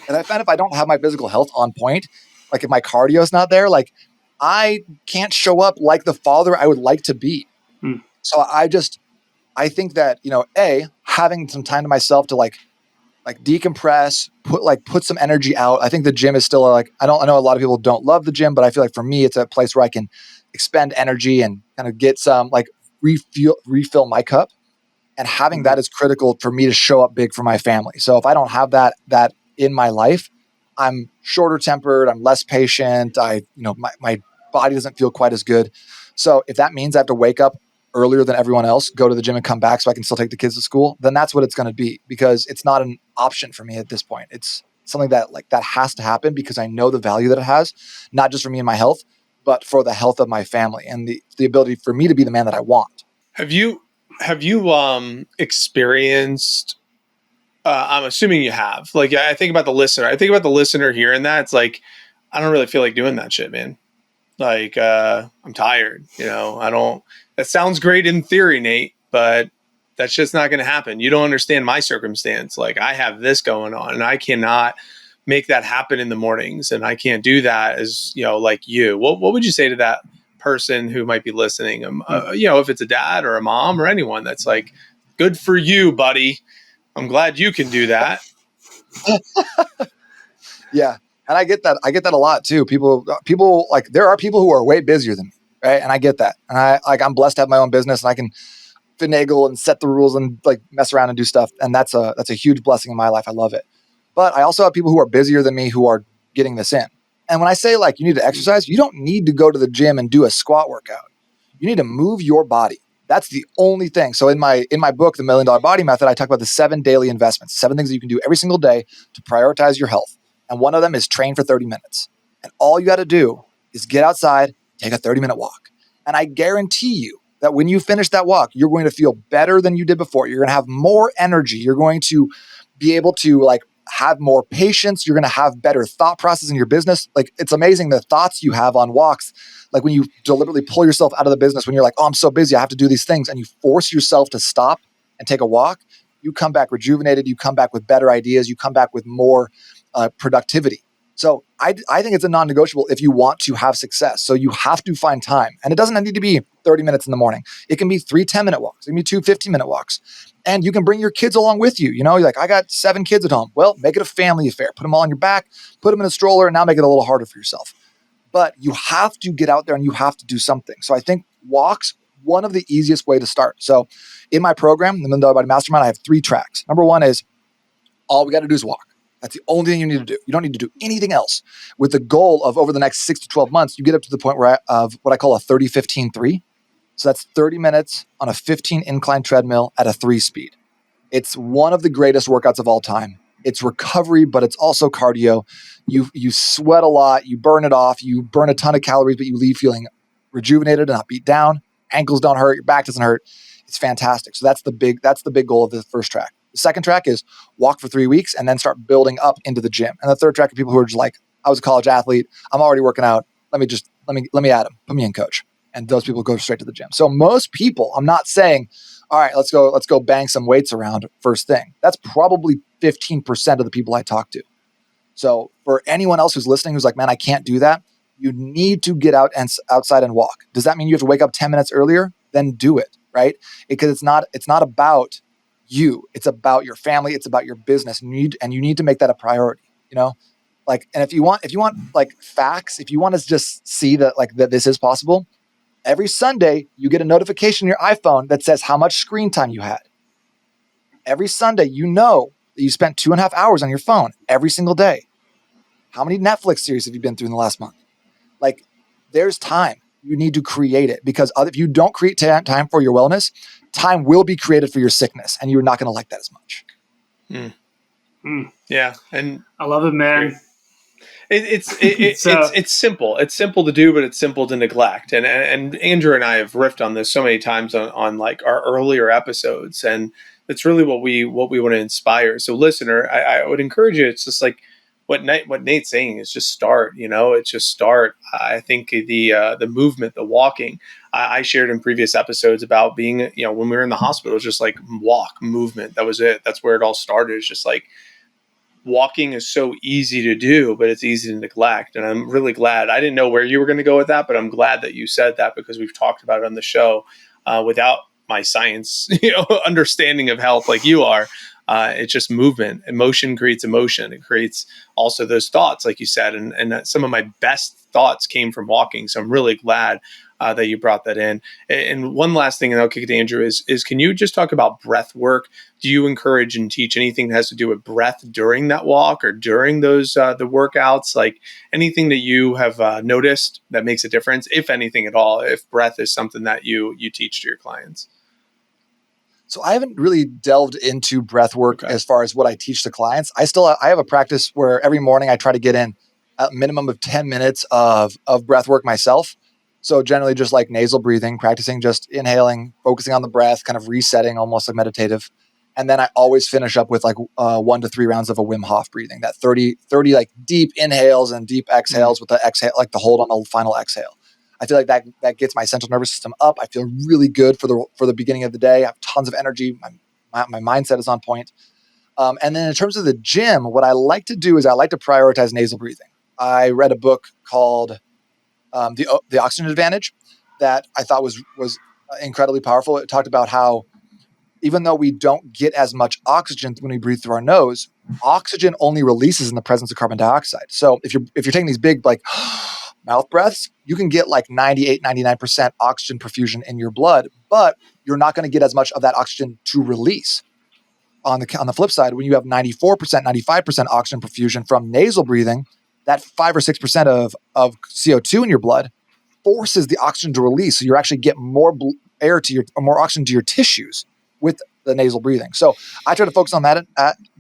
And I found if I don't have my physical health on point, like if my cardio is not there, like I can't show up like the father I would like to be. So I think that, having some time to myself to like decompress, put some energy out. I think the gym is still I know a lot of people don't love the gym, but I feel like for me, it's a place where I can expend energy and kind of get some refill my cup. And having that is critical for me to show up big for my family. So if I don't have that in my life, I'm shorter tempered, I'm less patient. My body doesn't feel quite as good. So if that means I have to wake up earlier than everyone else, go to the gym and come back so I can still take the kids to school, then that's what it's going to be, because it's not an option for me at this point. It's something that has to happen because I know the value that it has, not just for me and my health, but for the health of my family and the ability for me to be the man that I want. Have you experienced, I'm assuming you have, like, I think about the listener hearing that. It's like, I don't really feel like doing that shit, man. Like, I'm tired, that sounds great in theory, Nate, but that's just not going to happen. You don't understand my circumstance. Like, I have this going on and I cannot make that happen in the mornings, and I can't do that as, like you. What would you say to that person who might be listening? If it's a dad or a mom or anyone that's like, good for you, buddy. I'm glad you can do that. Yeah. And I get that. I get that a lot too. People like, there are people who are way busier than me. Right. And I get that. And I'm blessed to have my own business, and I can finagle and set the rules and like mess around and do stuff. And that's a huge blessing in my life. I love it. But I also have people who are busier than me who are getting this in. And when I say like, you need to exercise, you don't need to go to the gym and do a squat workout. You need to move your body. That's the only thing. So in my book, The $1 Million Body Method, I talk about the 7 daily investments, 7 things that you can do every single day to prioritize your health. And one of them is train for 30 minutes. And all you got to do is get outside, take a 30-minute walk. And I guarantee you that when you finish that walk, you're going to feel better than you did before. You're going to have more energy. You're going to be able to like have more patience. You're going to have better thought process in your business. Like, it's amazing the thoughts you have on walks. Like when you deliberately pull yourself out of the business, when you're like, oh, I'm so busy, I have to do these things. And you force yourself to stop and take a walk. You come back rejuvenated. You come back with better ideas. You come back with more productivity. So I think it's a non-negotiable if you want to have success. So you have to find time. And it doesn't need to be 30 minutes in the morning. It can be 3 10-minute walks. It can be 2 15-minute walks. And you can bring your kids along with you. You're like, I got 7 kids at home. Well, make it a family affair. Put them all on your back, put them in a stroller, and now make it a little harder for yourself. But you have to get out there and you have to do something. So I think walks, one of the easiest way to start. So in my program, the $1 Million Body Mastermind, I have 3 tracks. Number 1 is all we got to do is walk. That's the only thing you need to do. You don't need to do anything else. With the goal of over the next 6 to 12 months, you get up to the point of what I call a 30-15-3. So that's 30 minutes on a 15 incline treadmill at a 3 speed. It's one of the greatest workouts of all time. It's recovery, but it's also cardio. You sweat a lot, you burn it off, you burn a ton of calories, but you leave feeling rejuvenated and not beat down. ankles don't hurt, your back doesn't hurt. It's fantastic. So that's the big goal of the first track. The second track is walk for 3 weeks and then start building up into the gym. And the third track are people who are just like, I was a college athlete, I'm already working out. Let me add them, put me in coach. And those people go straight to the gym. So most people, I'm not saying, all right, let's go bang some weights around first thing. That's probably 15% of the people I talk to. So for anyone else who's listening, who's like, man, I can't do that. You need to get outside and walk. Does that mean you have to wake up 10 minutes earlier? Then do it, right? Because it's not about you. It's about your family. It's about your business. And you need to make that a priority, Like, and if you want like facts, if you want to just see that this is possible, every Sunday you get a notification on your iPhone that says how much screen time you had. Every Sunday, that you spent 2.5 hours on your phone every single day. How many Netflix series have you been through in the last month? Like, there's time. You need to create it, because if you don't create time for your wellness, time will be created for your sickness, and you're not going to like that as much. Yeah, and I love it, man. It's simple. It's simple to do, but it's simple to neglect. And Andrew and I have riffed on this so many times on like our earlier episodes, and that's really what we want to inspire. So, listener, I would encourage you. It's just like what Nate's saying is just start. It's just start. I think the movement, the walking. I shared in previous episodes about being, when we were in the hospital, it was just like walk, movement. That was it. That's where it all started. It's just like, walking is so easy to do, but it's easy to neglect. And I'm really glad. I didn't know where you were going to go with that, but I'm glad that you said that, because we've talked about it on the show without my science, understanding of health like you are. It's just movement. Emotion creates emotion. It creates also those thoughts, like you said. And some of my best thoughts came from walking. So I'm really glad that you brought that in. And one last thing, and I'll kick it to Andrew, is can you just talk about breath work? Do you encourage and teach anything that has to do with breath during that walk or during those the workouts? Like anything that you have noticed that makes a difference, if anything at all, if breath is something that you teach to your clients? So I haven't really delved into breath work as far as what I teach to clients. I have a practice where every morning I try to get in a minimum of 10 minutes of breath work myself. So generally just like nasal breathing, practicing just inhaling, focusing on the breath, kind of resetting, almost like meditative. And then I always finish up with like 1 to 3 rounds of a Wim Hof breathing, that 30 like deep inhales and deep exhales with the exhale, like the hold on the final exhale. I feel like that gets my central nervous system up. I feel really good for the beginning of the day. I have tons of energy. My mindset is on point. And then in terms of the gym, what I like to do is I like to prioritize nasal breathing. I read a book called The Oxygen Advantage that I thought was incredibly powerful. It talked about how even though we don't get as much oxygen when we breathe through our nose, oxygen only releases in the presence of carbon dioxide. So if you're taking these big like mouth breaths, you can get like 98, 99% oxygen perfusion in your blood, but you're not going to get as much of that oxygen to release. On the flip side, when you have 94%, 95% oxygen perfusion from nasal breathing, that 5 or 6% of CO2 in your blood forces the oxygen to release. So you actually get more more oxygen to your tissues with the nasal breathing. So I try to focus on that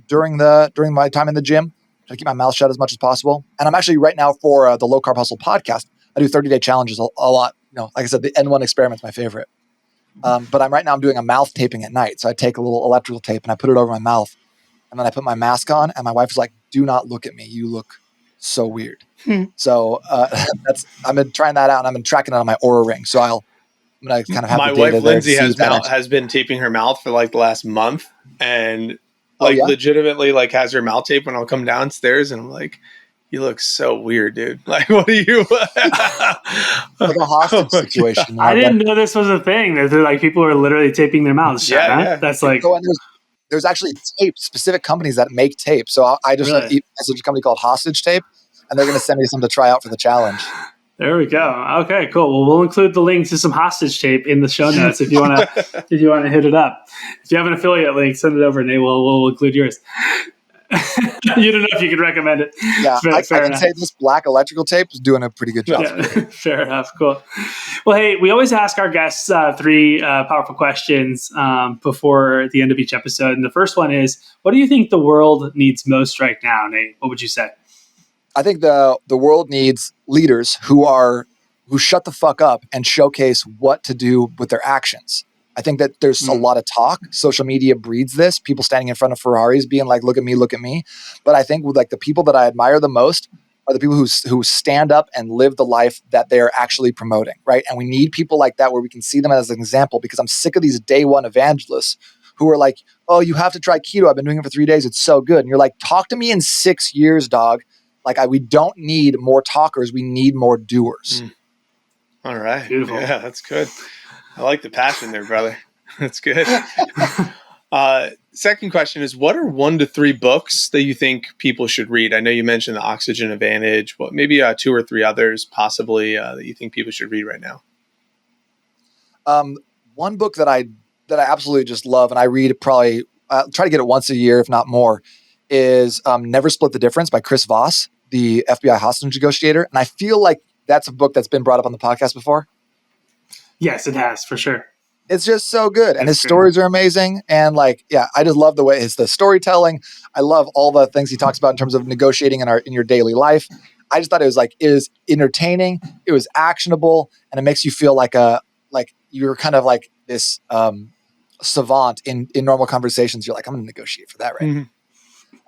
during my time in the gym. Try to keep my mouth shut as much as possible. And I'm actually right now for the Low Carb Hustle podcast, I do 30-day challenges a lot. Like I said, the N1 experiment's my favorite. But I'm doing a mouth taping at night. So I take a little electrical tape and I put it over my mouth. And then I put my mask on, and my wife is like, do not look at me. You look so weird. So I've been trying that out, and I've been tracking it on my Oura Ring. So I'm going to kind of have my the data wife there Lindsay to see has been taping her mouth for like the last month, and legitimately like has her mouth taped when I'll come downstairs, and I'm like, you look so weird, dude. Like, what are you? Like a hostage situation. I didn't know this was a thing. That like people are literally taping their mouths shut. Yeah, huh? yeah. That's like. So, and there's actually tape, specific companies that make tape. So I just messaged a company called Hostage Tape, and they're going to send me some to try out for the challenge. There we go. Okay, cool. Well, we'll include the link to some hostage tape in the show notes if you want to hit it up. If you have an affiliate link, send it over, and we'll include yours. You don't know if you could recommend it. Yeah, I can enough. say this black electrical tape is doing a pretty good job. Yeah, fair enough. Cool. Well, hey, we always ask our guests 3 powerful questions before the end of each episode. And the first one is, what do you think the world needs most right now, Nate? What would you say? I think the world needs leaders who are who shut the fuck up and showcase what to do with their actions. I think that there's a lot of talk. Social media breeds this. People standing in front of Ferraris being like, look at me, look at me. But I think with like the people that I admire the most are the people who stand up and live the life that they're actually promoting, right? And we need people like that where we can see them as an example, because I'm sick of these day one evangelists who are like, oh, you have to try keto. I've been doing it for 3 days. It's so good. And you're like, talk to me in 6 years, dog. Like we don't need more talkers. We need more doers. All right. Beautiful. Yeah, that's good. I like the passion there, brother. That's good. Second question is, what are 1 to 3 books that you think people should read? I know you mentioned The Oxygen Advantage. Well, maybe 2 or 3 others possibly that you think people should read right now. One book that I absolutely just love, and I read probably try to get it once a year, if not more, is Never Split the Difference by Chris Voss, the FBI hostage negotiator. And I feel like that's a book that's been brought up on the podcast before. Yes, it has, for sure. It's just so good. And his stories are amazing. And like, yeah, I just love the way the storytelling. I love all the things he talks about in terms of negotiating in your daily life. I just thought it was entertaining. It was actionable, and it makes you feel like you're kind of like this savant in normal conversations. You're like, I'm going to negotiate for that right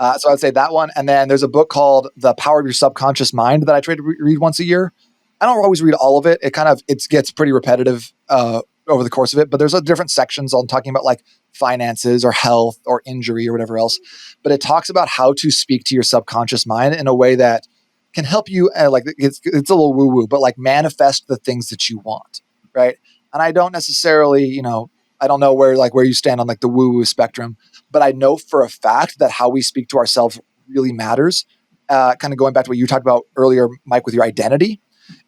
now. So I'd say that one. And then there's a book called The Power of Your Subconscious Mind that I try to read once a year. I don't always read all of it. It gets pretty repetitive over the course of it, but there's different sections on talking about like finances or health or injury or whatever else. But it talks about how to speak to your subconscious mind in a way that can help you. It's a little woo woo, but like manifest the things that you want. Right. And I don't necessarily, I don't know where you stand on like the woo woo spectrum, but I know for a fact that how we speak to ourselves really matters. Kind of going back to what you talked about earlier, Mike, with your identity.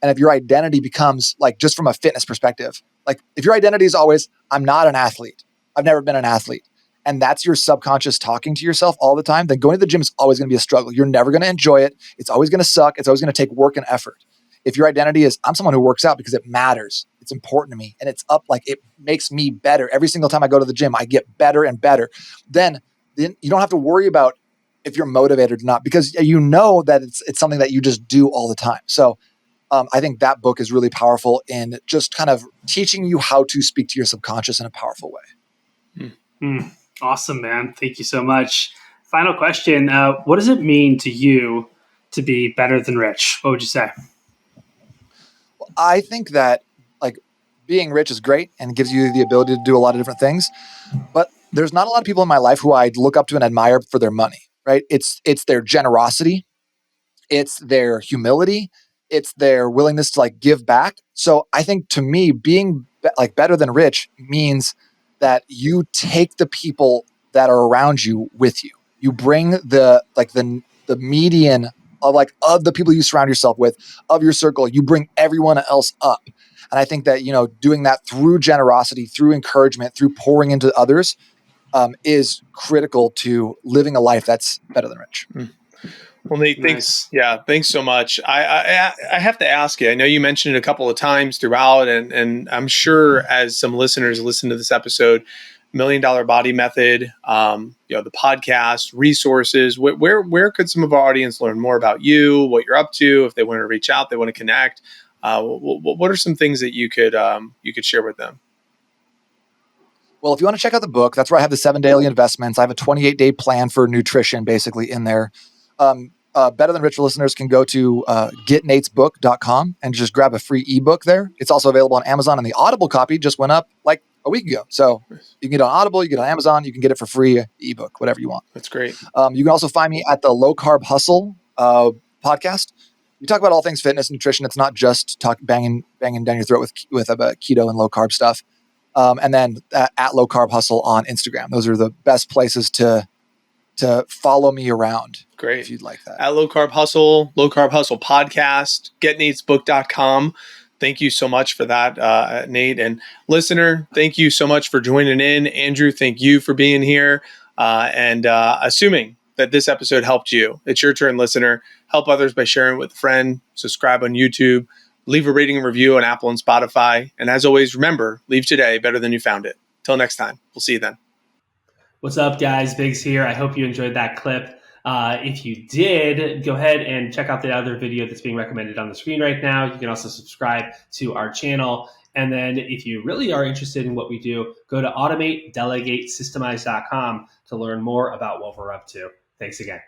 And if your identity becomes like, just from a fitness perspective, like if your identity is always, I'm not an athlete, I've never been an athlete, and that's your subconscious talking to yourself all the time, then going to the gym is always going to be a struggle. You're never going to enjoy it. It's always going to suck. It's always going to take work and effort. If your identity is, I'm someone who works out because it matters, it's important to me, and it's it makes me better. Every single time I go to the gym, I get better and better. Then you don't have to worry about if you're motivated or not, because you know that it's something that you just do all the time. So I think that book is really powerful in just kind of teaching you how to speak to your subconscious in a powerful way. Awesome, man. Thank you so much. Final question. What does it mean to you to be better than rich? What would you say? Well, I think that being rich is great and gives you the ability to do a lot of different things, but there's not a lot of people in my life who I look up to and admire for their money, right? It's their generosity. It's their humility. It's their willingness to give back. So I think to me, being better than rich means that you take the people that are around you with you. You bring the median of the people you surround yourself with, of your circle, you bring everyone else up. And I think that, doing that through generosity, through encouragement, through pouring into others is critical to living a life that's better than rich. Well, Nate, thanks. Nice. Yeah, thanks so much. I have to ask you, I know you mentioned it a couple of times throughout, and I'm sure as some listeners listen to this episode, $1 Million Body Method, the podcast, resources, where could some of our audience learn more about you, what you're up to, if they want to reach out, they want to connect? What are some things that you could share with them? Well, if you want to check out the book, that's where I have the 7 daily investments. I have a 28-day plan for nutrition basically in there. Better Than Rich listeners can go to getnatesbook.com and just grab a free ebook there. It's also available on Amazon, and the Audible copy just went up like a week ago. So you can get it on Audible, you can get it on Amazon, you can get it for free, ebook, whatever you want. That's great. You can also find me at the Low Carb Hustle podcast. We talk about all things fitness, nutrition. It's not just banging down your throat with keto and low carb stuff. And then at Low Carb Hustle on Instagram. Those are the best places to follow me around. Great. If you'd like that. At Low Carb Hustle podcast, getnatesbook.com. Thank you so much for that, Nate. And listener, thank you so much for joining in. Andrew, thank you for being here. And assuming that this episode helped you, it's your turn, listener. Help others by sharing with a friend, subscribe on YouTube, leave a rating and review on Apple and Spotify. And as always, remember, leave today better than you found it. Till next time, we'll see you then. What's up, guys? Biggs here. I hope you enjoyed that clip. If you did, go ahead and check out the other video that's being recommended on the screen right now. You can also subscribe to our channel. And then if you really are interested in what we do, go to automatedelegatesystemize.com to learn more about what we're up to. Thanks again.